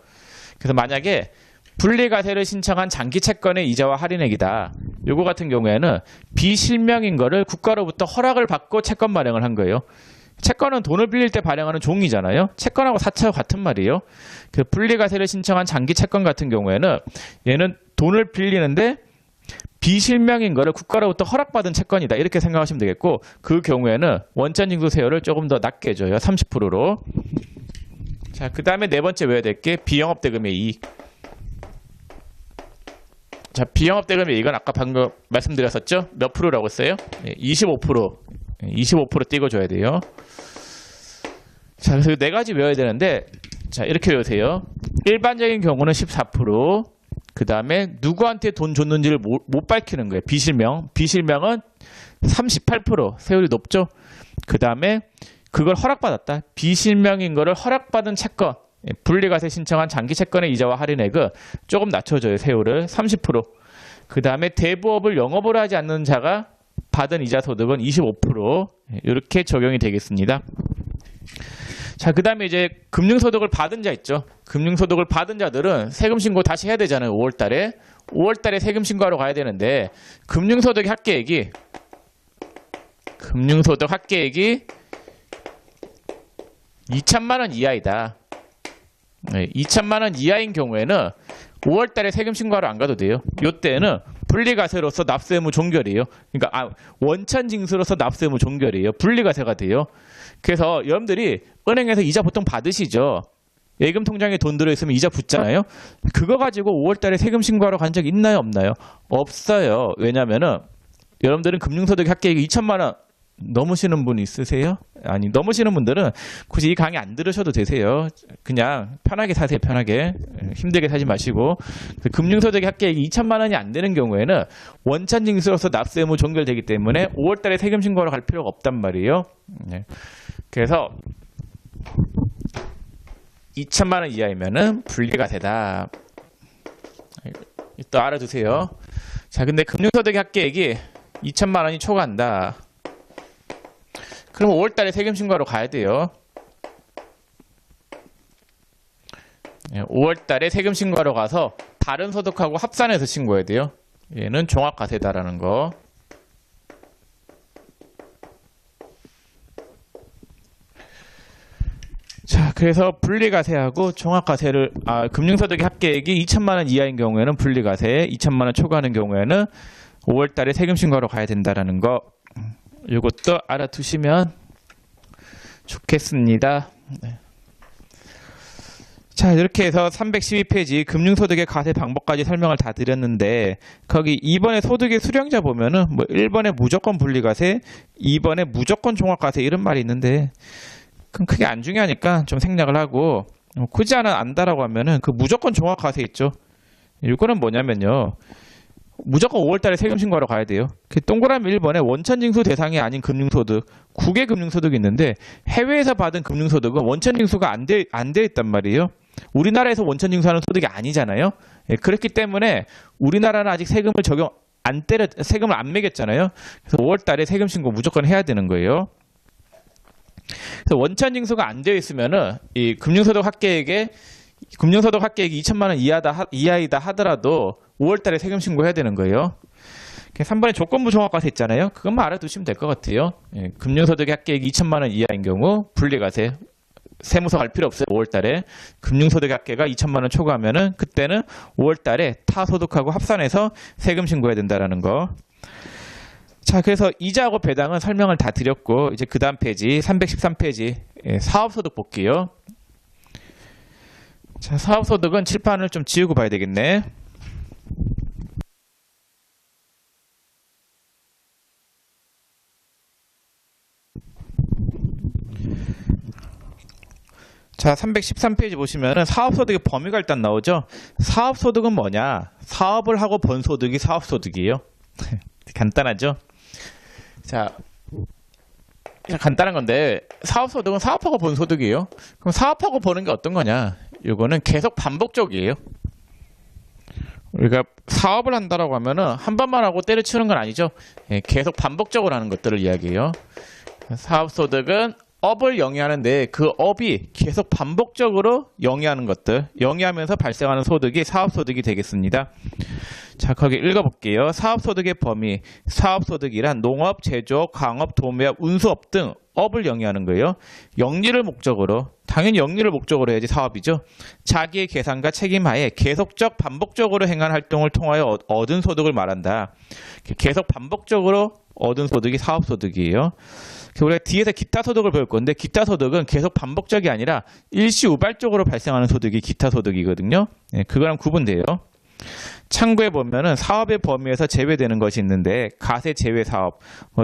그래서 만약에 분리과세를 신청한 장기 채권의 이자와 할인액이다. 요거 같은 경우에는 비실명인 거를 국가로부터 허락을 받고 채권 발행을 한 거예요. 채권은 돈을 빌릴 때 발행하는 종이잖아요. 채권하고 사채와 같은 말이에요. 그 분리과세를 신청한 장기 채권 같은 경우에는 얘는 돈을 빌리는데 비실명인 거를 국가로부터 허락받은 채권이다. 이렇게 생각하시면 되겠고, 그 경우에는 원천징수 세율을 조금 더 낮게 해줘요. 30%로. 자, 그 다음에 네 번째 외워야 될 게 비영업대금의 이익. 자, 비영업대금의 이익은 아까 방금 말씀드렸었죠? 몇 프로라고 했어요? 25%. 25% 띄워줘야 돼요. 자, 그래서 네 가지 외워야 되는데, 자, 이렇게 외우세요. 일반적인 경우는 14%, 그 다음에 누구한테 돈 줬는지를 못 밝히는 거예요. 비실명. 비실명은 38%, 세율이 높죠? 그 다음에 그걸 허락받았다. 비실명인 거를 허락받은 채권, 분리과세 신청한 장기 채권의 이자와 할인액은 조금 낮춰줘요. 세율을 30%. 그 다음에 대부업을 영업을 하지 않는 자가 받은 이자 소득은 25%, 이렇게 적용이 되겠습니다. 자, 그 다음에 이제 금융소득을 받은 자 있죠. 금융소득을 받은 자들은 세금 신고 다시 해야 되잖아요. 5월달에. 5월달에 세금 신고하러 가야 되는데 금융소득 합계액이 2천만 원 이하이다. 2천만 원 이하인 경우에는 5월달에 세금 신고하러 안 가도 돼요. 이때는 분리과세로서 납세 의무 종결이에요. 그러니까 원천징수로서 납세 의무 종결이에요. 분리과세가 돼요. 그래서 여러분들이 은행에서 이자 보통 받으시죠. 예금 통장에 돈 들어있으면 이자 붙잖아요. 그거 가지고 5월달에 세금 신고하러 간 적 있나요, 없나요? 없어요. 왜냐면은 여러분들은 금융소득 합계액이 2천만 원 넘으시는 분 있으세요? 아니, 넘으시는 분들은 굳이 이 강의 안 들으셔도 되세요. 그냥 편하게 사세요, 편하게. 힘들게 사지 마시고. 금융소득의 합계액이 2천만 원이 안 되는 경우에는 원천징수로서 납세 의무 종결되기 때문에 5월달에 세금 신고하러 갈 필요가 없단 말이에요. 네. 그래서 2천만 원 이하이면은 분리과세다. 또 알아두세요. 자, 근데 금융소득의 합계액이 2천만 원이 초과한다. 그럼 5월달에 세금 신고하러 가야 돼요. 5월달에 세금 신고하러 가서 다른 소득하고 합산해서 신고해야 돼요. 얘는 종합과세다라는 거. 자, 그래서 분리과세하고 종합과세를 금융소득의 합계액이 2천만 원 이하인 경우에는 분리과세, 2천만 원 초과하는 경우에는 5월달에 세금 신고하러 가야 된다라는 거. 이것도 알아두시면 좋겠습니다. 네. 자, 이렇게 해서 312페이지 금융소득의 과세 방법까지 설명을 다 드렸는데, 거기 2번에 소득의 수령자 보면은 뭐 1번에 무조건 분리과세, 2번에 무조건 종합과세 이런 말이 있는데, 그건 크게 안 중요하니까 좀 생략을 하고, 굳이 하나 안다라고 하면은 그 무조건 종합과세 있죠. 이거는 뭐냐면요, 무조건 5월달에 세금 신고하러 가야 돼요. 동그라미 1번에 원천징수 대상이 아닌 금융소득, 국외 금융소득이 있는데 해외에서 받은 금융소득은 원천징수가 안 돼 있단 말이에요. 우리나라에서 원천징수하는 소득이 아니잖아요. 그렇기 때문에 우리나라는 아직 세금을 세금을 안 매겼잖아요. 그래서 5월달에 세금 신고 무조건 해야 되는 거예요. 그래서 원천징수가 안 되어 있으면은 이 금융소득 합계액이 2천만 원 이하이다 하더라도 5월달에 세금 신고해야 되는 거예요. 3번에 조건부 종합과세 있잖아요. 그것만 알아두시면 될 것 같아요. 금융소득의 합계액이 2천만 원 이하인 경우 분리과세, 세무서 갈 필요 없어요. 5월달에 금융소득의 합계가 2천만 원 초과하면은 그때는 5월달에 타 소득하고 합산해서 세금 신고해야 된다라는 거. 자, 그래서 이자하고 배당은 설명을 다 드렸고, 이제 그 다음 페이지 313페이지 사업소득 볼게요. 자, 사업소득은 칠판을 좀 지우고 봐야 되겠네. 자, 313페이지 보시면은 사업소득의 범위가 일단 나오죠. 사업소득은 뭐냐? 사업을 하고 번 소득이 사업소득이에요. 간단하죠? 자, 그냥 간단한 건데 사업소득은 사업하고 번 소득이에요. 그럼 사업하고 버는 게 어떤 거냐? 이거는 계속 반복적이에요. 우리가 사업을 한다라고 하면은 한 번만 하고 때려치우는 건 아니죠. 계속 반복적으로 하는 것들을 이야기해요. 사업소득은 업을 영위하는데 그 업이 계속 반복적으로 영위하는 것들, 영위하면서 발생하는 소득이 사업소득이 되겠습니다. 자, 거기 읽어볼게요. 사업소득의 범위, 사업소득이란 농업, 제조업, 광업, 도매업, 운수업 등 업을 영위하는 거예요. 영리를 목적으로, 당연히 영리를 목적으로 해야지 사업이죠. 자기의 계산과 책임하에 계속적 반복적으로 행한 활동을 통하여 얻은 소득을 말한다. 계속 반복적으로 얻은 소득이 사업소득이에요. 우리가 뒤에서 기타 소득을 배울 건데, 기타 소득은 계속 반복적이 아니라 일시우발적으로 발생하는 소득이 기타 소득이거든요. 그거랑 구분돼요. 참고해 보면은 사업의 범위에서 제외되는 것이 있는데, 가세 제외 사업,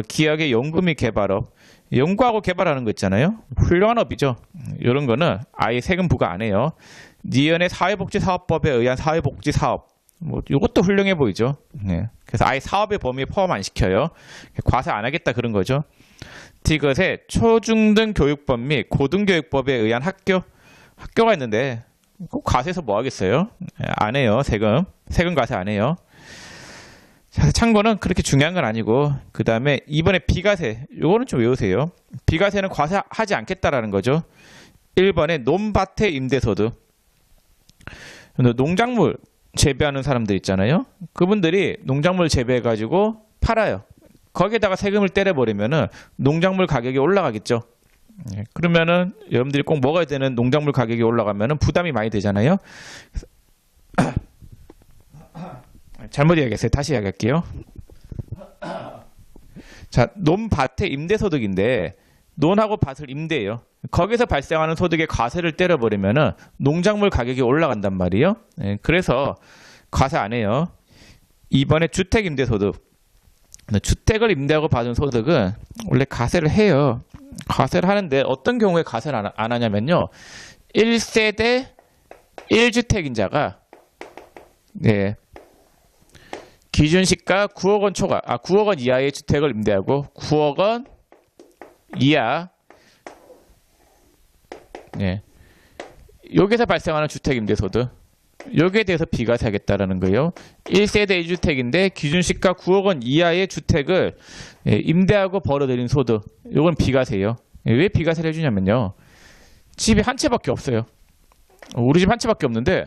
기업의 연구 및 개발업, 연구하고 개발하는 거 있잖아요. 훌륭한 업이죠. 이런 거는 아예 세금 부과 안 해요. 니은의 사회복지사업법에 의한 사회복지 사업, 이것도 훌륭해 보이죠. 그래서 아예 사업의 범위에 포함 안 시켜요. 과세 안 하겠다 그런 거죠. 디귿의 초중등 교육법 및 고등교육법에 의한 학교가 있는데 꼭 과세에서 뭐 하겠어요? 안 해요. 세금 과세 안 해요. 자, 참고는 그렇게 중요한 건 아니고, 그 다음에 이번에 비과세, 요거는 좀 외우세요. 비과세는 과세하지 않겠다라는 거죠. 1번에 논밭의 임대소득. 농작물 재배하는 사람들 있잖아요. 그분들이 농작물 재배해가지고 팔아요. 거기에다가 세금을 때려버리면은 농작물 가격이 올라가겠죠. 그러면은 여러분들이 꼭 먹어야 되는 농작물 가격이 올라가면은 부담이 많이 되잖아요. 잘못 이야기했어요. 다시 이야기할게요. 자, 논밭의 임대소득인데 논하고 밭을 임대해요. 거기서 발생하는 소득의 과세를 때려버리면은 농작물 가격이 올라간단 말이에요. 예, 그래서 과세 안 해요. 이번에 주택 임대 소득. 주택을 임대하고 받은 소득은 원래 과세를 해요. 과세를 하는데 어떤 경우에 과세를 안 하냐면요. 1세대 1주택인자가 네, 기준시가 9억 원 초과, 9억 원 이하의 주택을 임대하고 9억 원 이하 네, 여기서 발생하는 주택 임대 소득 여기에 대해서 비과세하겠다라는 거예요. 1세대 1주택인데 기준시가 9억 원 이하의 주택을 임대하고 벌어들인 소득 이건 비과세예요. 왜 비과세를 해주냐면요. 집이 한 채밖에 없어요. 우리 집 한 채밖에 없는데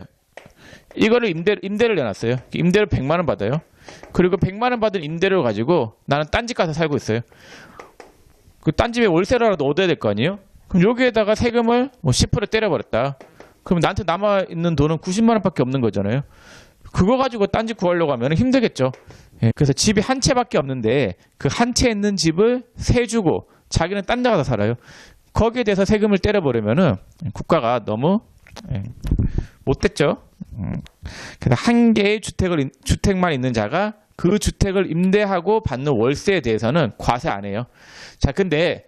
이거를 임대를 내놨어요. 임대를 100만 원 받아요. 그리고 100만 원 받은 임대료를 가지고 나는 딴 집 가서 살고 있어요. 그 딴 집에 월세라도 얻어야 될 거 아니에요? 그럼 여기에다가 세금을 뭐 10% 때려버렸다. 그럼 나한테 남아있는 돈은 90만 원밖에 없는 거잖아요. 그거 가지고 딴 집 구하려고 하면 힘들겠죠. 예, 그래서 집이 한 채밖에 없는데 그 한 채 있는 집을 세 주고 자기는 딴 데 가서 살아요. 거기에 대해서 세금을 때려버리면은 국가가 너무 못됐죠. 그래서 한 개의 주택만 있는 자가 그 주택을 임대하고 받는 월세에 대해서는 과세 안 해요. 자, 근데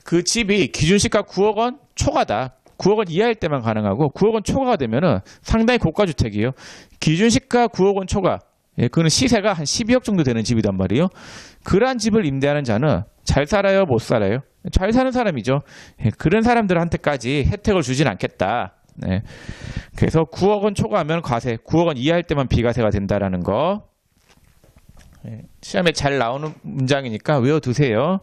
그 집이 기준시가 9억 원 초과다. 9억 원 이하일 때만 가능하고 9억 원 초과가 되면은 상당히 고가 주택이에요. 기준시가 9억 원 초과. 예, 그는 시세가 한 12억 정도 되는 집이단 말이에요. 그러한 집을 임대하는 자는 잘 살아요, 못 살아요? 잘 사는 사람이죠. 예, 그런 사람들한테까지 혜택을 주진 않겠다. 네. 그래서 9억 원 초과하면 과세, 9억 원 이하일 때만 비과세가 된다라는 거. 예, 시험에 잘 나오는 문장이니까 외워두세요.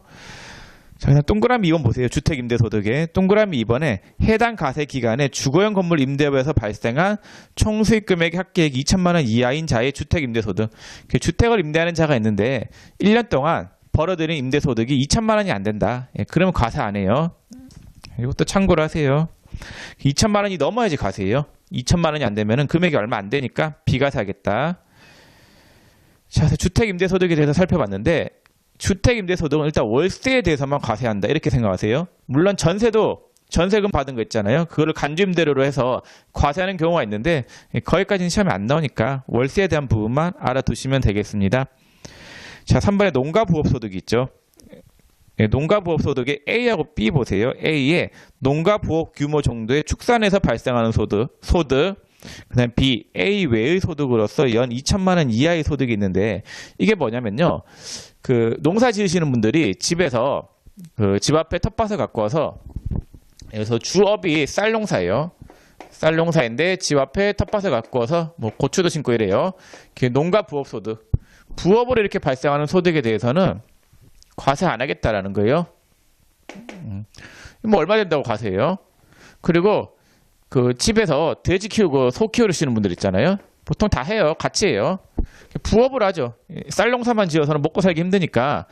자, 그냥 동그라미 2번 보세요. 주택임대소득에 동그라미 2번에 해당 과세 기간에 주거용 건물 임대업에서 발생한 총 수익 금액의 합계액 2천만 원 이하인 자의 주택임대소득. 주택을 임대하는 자가 있는데 1년 동안 벌어들인 임대소득이 2천만 원이 안 된다. 예, 그러면 과세 안 해요. 이것도 참고를 하세요. 2천만 원이 넘어야지 과세예요. 2천만 원이 안 되면은 금액이 얼마 안 되니까 비과세하겠다. 자, 그래서 주택임대소득에 대해서 살펴봤는데 주택임대소득은 일단 월세에 대해서만 과세한다 이렇게 생각하세요. 물론 전세금 받은 거 있잖아요. 그거를 간주임대료로 해서 과세하는 경우가 있는데 거기까지는 시험에 안 나오니까 월세에 대한 부분만 알아두시면 되겠습니다. 자, 3번에 농가부업소득이 있죠. 농가부업소득의 A하고 B 보세요. A에 농가부업 규모 정도의 축산에서 발생하는 소득. 그 다음 B, A 외의 소득으로서 연 2천만 원 이하의 소득이 있는데 이게 뭐냐면요. 그 농사 지으시는 분들이 집에서 그 집 앞에 텃밭을 갖고 와서 그래서 주업이 쌀농사예요. 쌀농사인데 집 앞에 텃밭을 갖고 와서 뭐 고추도 심고 이래요. 그게 농가부업소득. 부업으로 이렇게 발생하는 소득에 대해서는 과세 안 하겠다라는 거예요. 뭐 얼마 된다고 과세해요. 그리고 그 집에서 돼지 키우고 소 키우시는 분들 있잖아요. 보통 다 해요. 같이 해요. 부업을 하죠. 쌀 농사만 지어서는 먹고 살기 힘드니까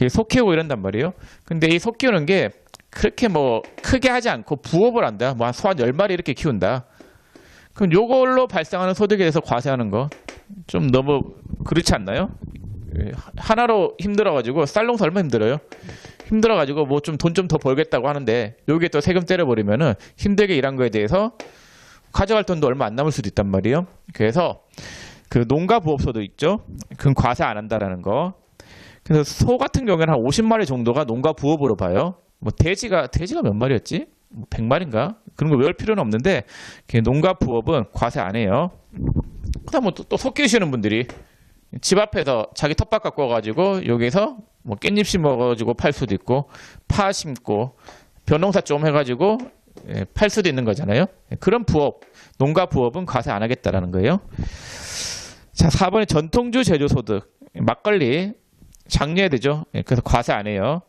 소 키우고 이런단 말이에요. 근데 이 소 키우는 게 그렇게 뭐 크게 하지 않고 부업을 한다. 뭐 소 한 10마리 이렇게 키운다. 그럼 요걸로 발생하는 소득에 대해서 과세하는 거 좀 너무 그렇지 않나요? 하나로 힘들어가지고 쌀 농사 얼마나 힘들어요? 힘들어가지고 뭐 좀 돈 좀 더 벌겠다고 하는데 여기에 또 세금 때려버리면은 힘들게 일한 거에 대해서 가져갈 돈도 얼마 안 남을 수도 있단 말이에요. 그래서 그 농가부업소득 있죠? 그건 과세 안 한다라는 거. 그래서 소 같은 경우에는 한 50마리 정도가 농가부업으로 봐요. 뭐 돼지가 몇 마리였지? 100마리인가? 그런 거 외울 필요는 없는데 농가부업은 과세 안 해요. 그다음 뭐 또 소 키우시는 분들이 집 앞에서 자기 텃밭 갖고 와가지고 여기서 뭐 깻잎 심어가지고 팔 수도 있고 파 심고 벼농사 좀 해가지고 팔 수도 있는 거잖아요. 그런 부업, 농가 부업은 과세 안 하겠다라는 거예요. 자, 4번에 전통주 제조소득, 막걸리 장려해야 되죠. 그래서 과세 안 해요.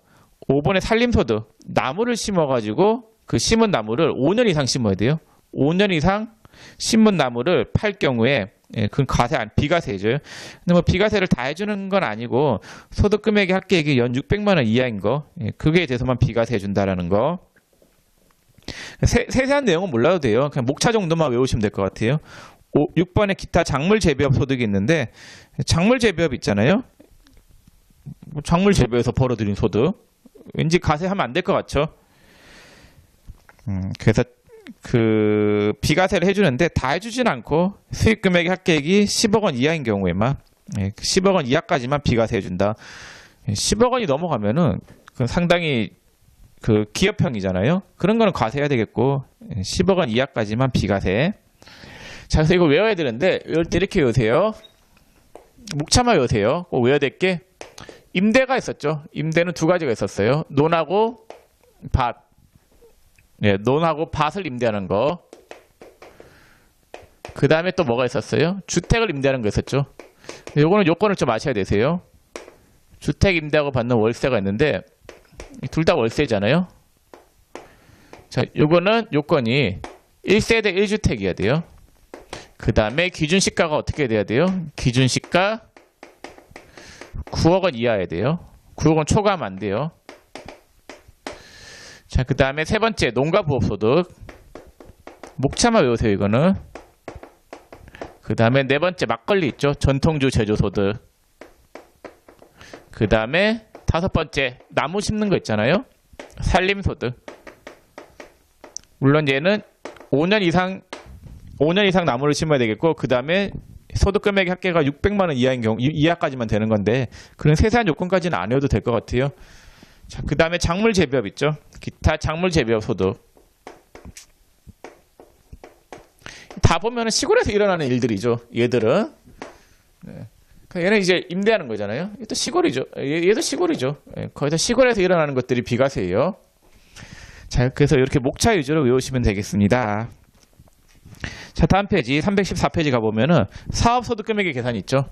5번에 살림소득, 나무를 심어가지고 그 심은 나무를 5년 이상 심어야 돼요. 5년 이상 심은 나무를 팔 경우에 그건 비과세 해줘요. 근데 뭐 비과세를 다 해주는 건 아니고 소득 금액의 합계액이 연 600만 원 이하인 거, 그거에 대해서만 비과세 해준다라는 거. 세세한 내용은 몰라도 돼요. 그냥 목차 정도만 외우시면 될 것 같아요. 6번에 기타 작물 재배업 소득이 있는데 작물 재배업 있잖아요. 작물 재배에서 벌어들인 소득. 왠지 과세하면 안 될 것 같죠. 그래서 그 비과세를 해주는데 다 해주진 않고 수익 금액의 합계액이 10억 원 이하인 경우에만 10억 원 이하까지만 비과세 해준다. 10억 원이 넘어가면은 그건 상당히 그 기업형이잖아요. 그런 거는 과세해야 되겠고 10억 원 이하까지만 비과세. 자, 그래서 이거 외워야 되는데 외울 때 이렇게 외우세요. 묵참아 외우세요. 꼭 외워야 될 게 임대가 있었죠. 임대는 두 가지가 있었어요. 논하고 밭. 논하고 밭을 임대하는 거. 그 다음에 또 뭐가 있었어요? 주택을 임대하는 거 있었죠. 요거는 요건을 좀 아셔야 되세요. 주택 임대하고 받는 월세가 있는데 둘 다 월세잖아요. 자, 요거는 요건이 1세대 1주택이어야 돼요. 그 다음에 기준시가가 어떻게 돼야 돼요? 기준시가 9억 원 이하여야 돼요. 9억 원 초과하면 안 돼요. 자, 그 다음에 세 번째 농가 부업소득. 목차만 외우세요, 이거는. 그 다음에 네 번째 막걸리 있죠. 전통주 제조소득. 그 다음에 다섯 번째 나무 심는 거 있잖아요. 산림소득. 물론 얘는 5년 이상 나무를 심어야 되겠고, 그 다음에 소득 금액의 합계가 600만 원 이하인 경우, 이하까지만 되는 건데, 그런 세세한 요건까지는 안 외워도 될 것 같아요. 자, 그 다음에 작물 재배업 있죠. 기타 작물 재배업 소득. 다 보면은 시골에서 일어나는 일들이죠. 얘들은. 네. 얘는 이제 임대하는 거잖아요. 얘도 시골이죠. 얘도 시골이죠. 거의 다 시골에서 일어나는 것들이 비과세예요. 자, 그래서 이렇게 목차 위주로 외우시면 되겠습니다. 자, 다음 페이지 314페이지 가보면은 사업소득 금액의 계산이 있죠.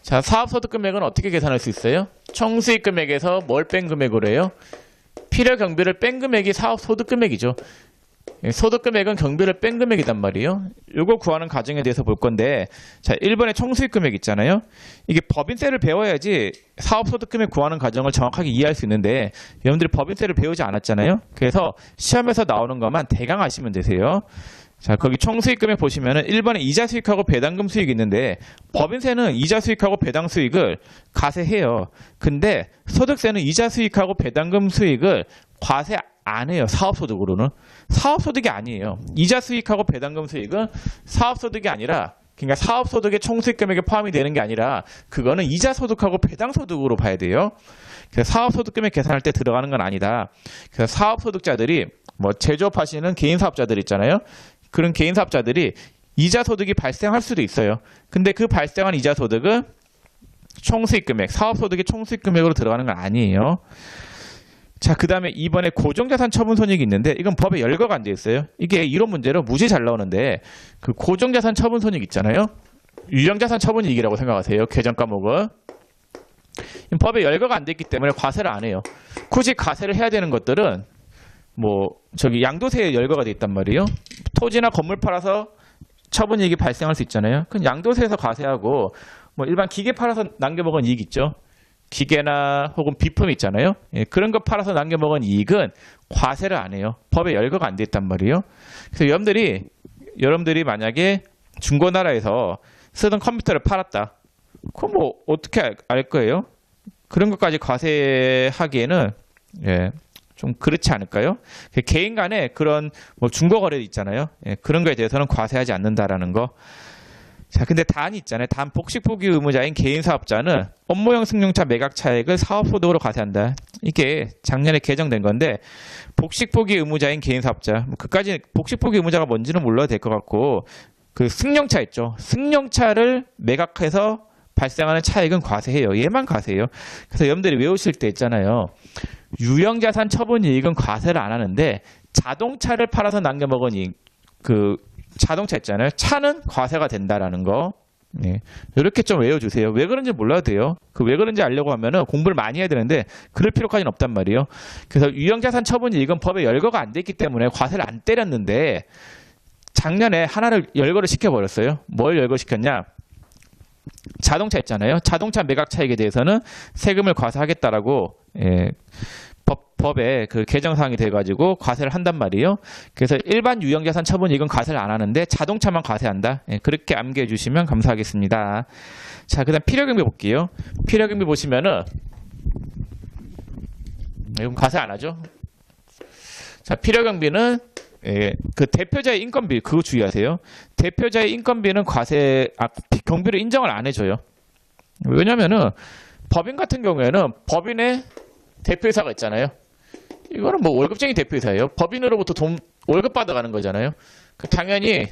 자, 사업소득 금액은 어떻게 계산할 수 있어요? 총수익 금액에서 뭘 뺀 금액으로 해요? 필요 경비를 뺀 금액이 사업소득 금액이죠. 소득 금액은 경비를 뺀 금액이단 말이에요. 이거 구하는 과정에 대해서 볼 건데, 자, 1번에 총수익 금액 있잖아요. 이게 법인세를 배워야지 사업소득 금액 구하는 과정을 정확하게 이해할 수 있는데, 여러분들이 법인세를 배우지 않았잖아요. 그래서 시험에서 나오는 것만 대강 아시면 되세요. 자, 거기 총수익 금액 보시면은 1번에 이자 수익하고 배당금 수익이 있는데, 법인세는 이자 수익하고 배당 수익을 과세해요. 근데 소득세는 이자 수익하고 배당금 수익을 과세 안 해요. 사업소득으로는. 사업소득이 아니에요. 이자 수익하고 배당금 수익은 사업소득이 아니라, 그러니까 사업소득의 총수익 금액에 포함이 되는 게 아니라, 그거는 이자 소득하고 배당 소득으로 봐야 돼요. 그래서 사업소득 금액 계산할 때 들어가는 건 아니다. 그래서 사업소득자들이 뭐 제조업 하시는 개인 사업자들 있잖아요. 그런 개인 사업자들이 이자 소득이 발생할 수도 있어요. 근데 그 발생한 이자 소득은 총수익 금액, 사업소득의 총수익 금액으로 들어가는 건 아니에요. 자, 그 다음에 이번에 고정자산 처분 손익이 있는데, 이건 법에 열거가 안 돼 있어요. 이게 이론 문제로 무지 잘 나오는데, 그 고정자산 처분 손익 있잖아요. 유형자산 처분 이익이라고 생각하세요. 계정 과목은. 법에 열거가 안 돼 있기 때문에 과세를 안 해요. 굳이 과세를 해야 되는 것들은 뭐 저기 양도세에 열거가 돼 있단 말이에요. 토지나 건물 팔아서 처분 이익이 발생할 수 있잖아요. 그럼 양도세에서 과세하고, 뭐 일반 기계 팔아서 남겨먹은 이익 있죠. 기계나 혹은 비품 있잖아요. 그런 거 팔아서 남겨먹은 이익은 과세를 안 해요. 법에 열거가 안 돼 있단 말이에요. 그래서 여러분들이 만약에 중고나라에서 쓰던 컴퓨터를 팔았다. 그럼 뭐 어떻게 알 거예요? 그런 것까지 과세하기에는 좀 그렇지 않을까요? 개인 간에 그런 뭐 중고거래 있잖아요. 그런 거에 대해서는 과세하지 않는다라는 거. 자, 근데 단 있잖아요. 단 복식포기 의무자인 개인 사업자는 업무용 승용차 매각 차액을 사업소득으로 과세한다. 이게 작년에 개정된 건데, 복식포기 의무자인 개인 사업자, 뭐 그까지 복식포기 의무자가 뭔지는 몰라도 될 것 같고, 그 승용차 있죠. 승용차를 매각해서 발생하는 차액은 과세해요. 얘만 과세해요. 그래서 여러분들이 외우실 때 있잖아요. 유형자산 처분 이익은 과세를 안 하는데, 자동차를 팔아서 남겨먹은 이익, 그 자동차 있잖아요. 차는 과세가 된다라는 거. 이렇게 좀 외워주세요. 왜 그런지 몰라도 돼요. 그 왜 그런지 알려고 하면은 공부를 많이 해야 되는데 그럴 필요까지는 없단 말이에요. 그래서 유형자산 처분 이익은 법에 열거가 안 됐기 때문에 과세를 안 때렸는데, 작년에 하나를 열거를 시켜버렸어요. 뭘 열거시켰냐? 자동차 있잖아요. 자동차 매각 차익에 대해서는 세금을 과세하겠다라고 법에 그 개정사항이 돼가지고 과세를 한단 말이에요. 그래서 일반 유형자산 처분이익은 과세를 안 하는데 자동차만 과세한다. 그렇게 암기해 주시면 감사하겠습니다. 자, 그다음 필요경비 볼게요. 필요경비 보시면은 이건 과세 안 하죠. 자, 필요경비는 그 대표자의 인건비 그거 주의하세요. 대표자의 인건비는 경비를 인정을 안 해줘요. 왜냐면은 법인 같은 경우에는 법인의 대표이사가 있잖아요. 이거는 뭐 월급쟁이 대표이사예요. 법인으로부터 월급 받아가는 거잖아요. 당연히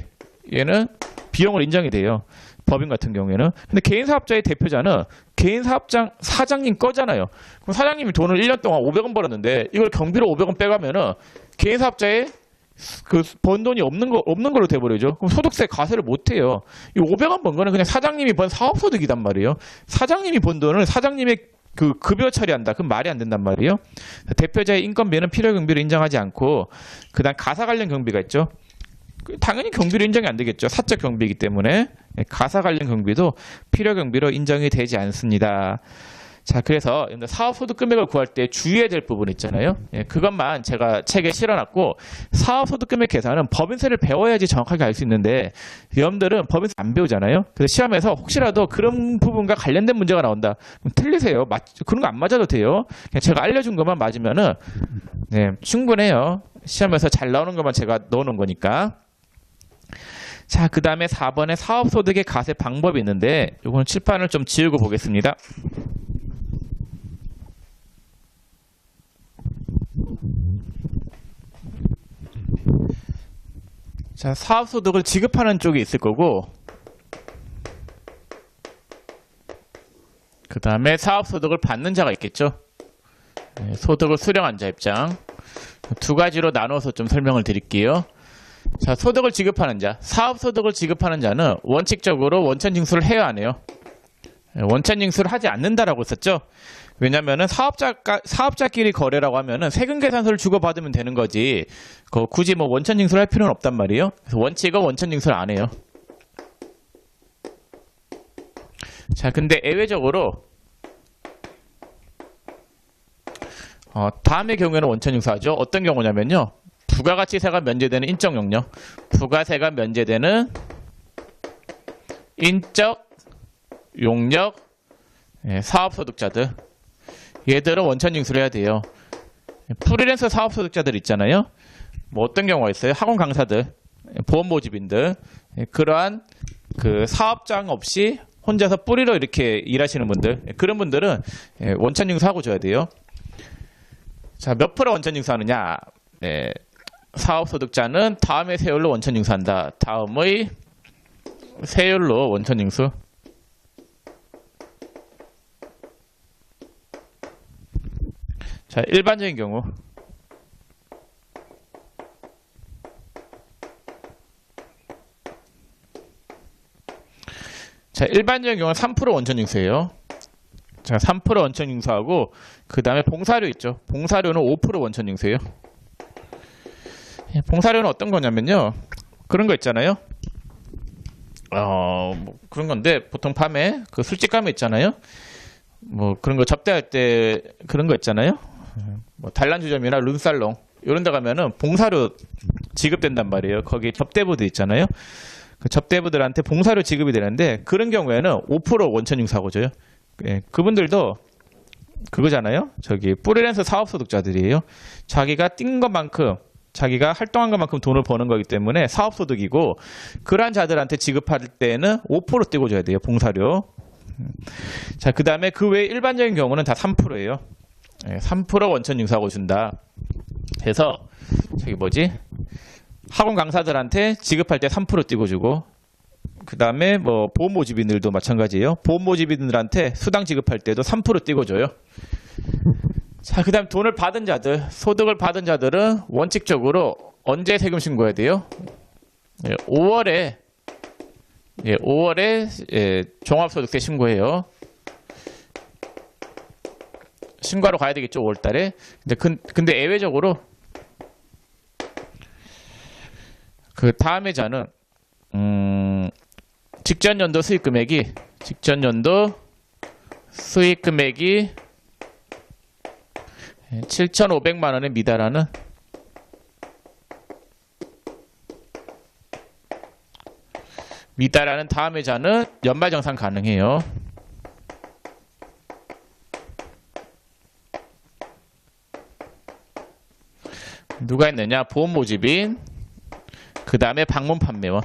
얘는 비용을 인정이 돼요. 법인 같은 경우에는. 근데 개인사업자의 대표자는 개인사업장 사장님 거잖아요. 그럼 사장님이 돈을 1년 동안 500원 벌었는데 이걸 경비로 500원 빼가면은 개인사업자의 그 번 돈이 없는 걸로 돼버리죠. 그럼 소득세 과세를 못 해요. 이 500원 번 거는 그냥 사장님이 번 사업소득이단 말이에요. 사장님이 번 돈을 사장님의 그 급여 처리한다. 그럼 말이 안 된단 말이에요. 대표자의 인건비는 필요경비를 인정하지 않고 그다음 가사 관련 경비가 있죠. 당연히 경비로 인정이 안 되겠죠. 사적 경비이기 때문에 가사 관련 경비도 필요경비로 인정이 되지 않습니다. 자, 그래서 사업소득 금액을 구할 때 주의해야 될 부분 있잖아요. 그것만 제가 책에 실어놨고 사업소득 금액 계산은 법인세를 배워야지 정확하게 알 수 있는데 여러분들은 법인세 안 배우잖아요. 그래서 시험에서 혹시라도 그런 부분과 관련된 문제가 나온다. 그럼 틀리세요. 그런 거 안 맞아도 돼요. 그냥 제가 알려준 것만 맞으면은 충분해요. 시험에서 잘 나오는 것만 제가 넣어놓은 거니까. 자, 그 다음에 4번에 사업소득의 과세 방법이 있는데 이거는 칠판을 좀 지우고 보겠습니다. 자, 사업소득을 지급하는 쪽이 있을 거고 그 다음에 사업소득을 받는 자가 있겠죠. 소득을 수령한 자 입장 두 가지로 나눠서 좀 설명을 드릴게요. 자, 소득을 지급하는 자, 사업소득을 지급하는 자는 원칙적으로 원천징수를 해야 하네요. 원천징수를 하지 않는다라고 했었죠. 왜냐면은 사업자끼리 거래라고 하면은 세금계산서를 주고받으면 되는 거지. 굳이 뭐 원천징수를 할 필요는 없단 말이에요. 그래서 원칙은 원천징수를 안 해요. 자, 근데 예외적으로 다음의 경우에는 원천징수하죠. 어떤 경우냐면요. 부가가치세가 면제되는 인적 용역, 부가세가 면제되는 인적 용역 사업소득자들 얘들은 원천징수를 해야 돼요. 프리랜서 사업소득자들 있잖아요. 뭐 어떤 경우가 있어요? 학원 강사들, 보험 모집인들 그러한 그 사업장 없이 혼자서 뿌리로 이렇게 일하시는 분들 그런 분들은 원천징수하고 줘야 돼요. 자, 몇 프로 원천징수하느냐? 사업소득자는 다음의 세율로 원천징수한다. 다음의 세율로 원천징수. 자, 일반적인 경우 일반적인 경우는 3% 원천징수예요. 자, 3% 원천징수하고 그 다음에 봉사료 있죠. 봉사료는 5% 원천징수예요. 봉사료는 어떤 거냐면요. 그런 거 있잖아요. 뭐 그런 건데 보통 밤에 그 술집 가면 있잖아요. 뭐 그런 거 접대할 때 그런 거 있잖아요. 뭐 단란주점이나 룸살롱 이런 데 가면은 봉사료 지급된단 말이에요. 거기 접대부들 있잖아요. 그 접대부들한테 봉사료 지급이 되는데 그런 경우에는 5% 원천징수하고 줘요. 그분들도 그거잖아요. 저기 프리랜서 사업소득자들이에요. 자기가 뛴 것만큼 자기가 활동한 것만큼 돈을 버는 거기 때문에 사업소득이고 그러한 자들한테 지급할 때는 5% 떼고 줘야 돼요. 봉사료. 자, 그 다음에 그 외에 일반적인 경우는 다 3%예요. 3% 원천징수하고 준다. 그래서 저기 뭐지? 학원 강사들한테 지급할 때 3% 떼고 주고 그 다음에 뭐 보험 모집인들도 마찬가지예요. 보험 모집인들한테 수당 지급할 때도 3% 떼고 줘요. 자, 그 다음 돈을 받은 자들, 소득을 받은 자들은 원칙적으로 언제 세금 신고해야 돼요? 5월에 종합소득세 신고해요. 신고하러 가야 되겠죠, 5월달에. 근데 예외적으로 그 다음에 자는 직전 연도 수익 금액이 7,500만 원에 미달하는 다음에 자는 연말정산 가능해요. 누가 있느냐? 보험 모집인, 그 다음에 방문 판매원.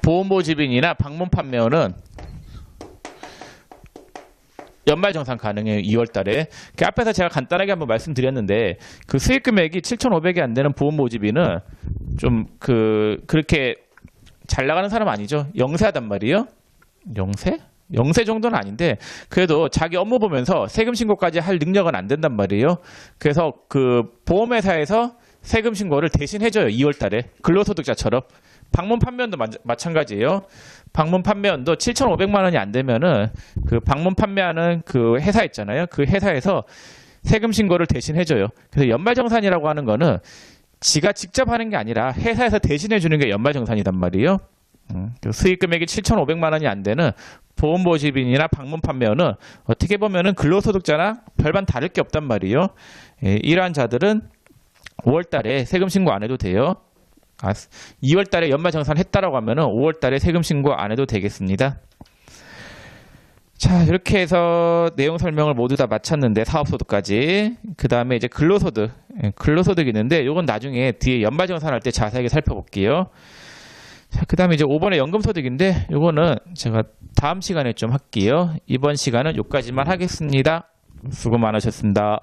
보험 모집인이나 방문 판매원은 연말정산 가능해요. 2월달에. 그 앞에서 제가 간단하게 한번 말씀드렸는데 그 수익 금액이 7,500이 안 되는 보험 모집인은 좀 그렇게 잘 나가는 사람 아니죠. 영세하단 말이에요. 영세? 영세 정도는 아닌데 그래도 자기 업무 보면서 세금 신고까지 할 능력은 안 된단 말이에요. 그래서 그 보험회사에서 세금 신고를 대신 해줘요. 2월달에 근로소득자처럼. 방문 판매원도 마찬가지예요. 방문 판매원도 7,500만 원이 안 되면은 그 방문 판매하는 그 회사 있잖아요. 그 회사에서 세금 신고를 대신 해줘요. 그래서 연말정산이라고 하는 거는 지가 직접 하는 게 아니라 회사에서 대신해 주는 게 연말정산이단 말이에요. 수익 금액이 7,500만 원이 안 되는 보험 모집인이나 방문 판매원은 어떻게 보면은 근로소득자나 별반 다를 게 없단 말이에요. 이러한 자들은 5월 달에 세금 신고 안 해도 돼요. 2월 달에 연말정산 했다라고 하면은 5월 달에 세금 신고 안 해도 되겠습니다. 자, 이렇게 해서 내용 설명을 모두 다 마쳤는데 사업소득까지. 그 다음에 이제 근로소득. 근로소득이 있는데 이건 나중에 뒤에 연말정산할 때 자세하게 살펴볼게요. 자, 그 다음에 이제 5번에 연금소득인데 이거는 제가 다음 시간에 좀 할게요. 이번 시간은 여기까지만 하겠습니다. 수고 많으셨습니다.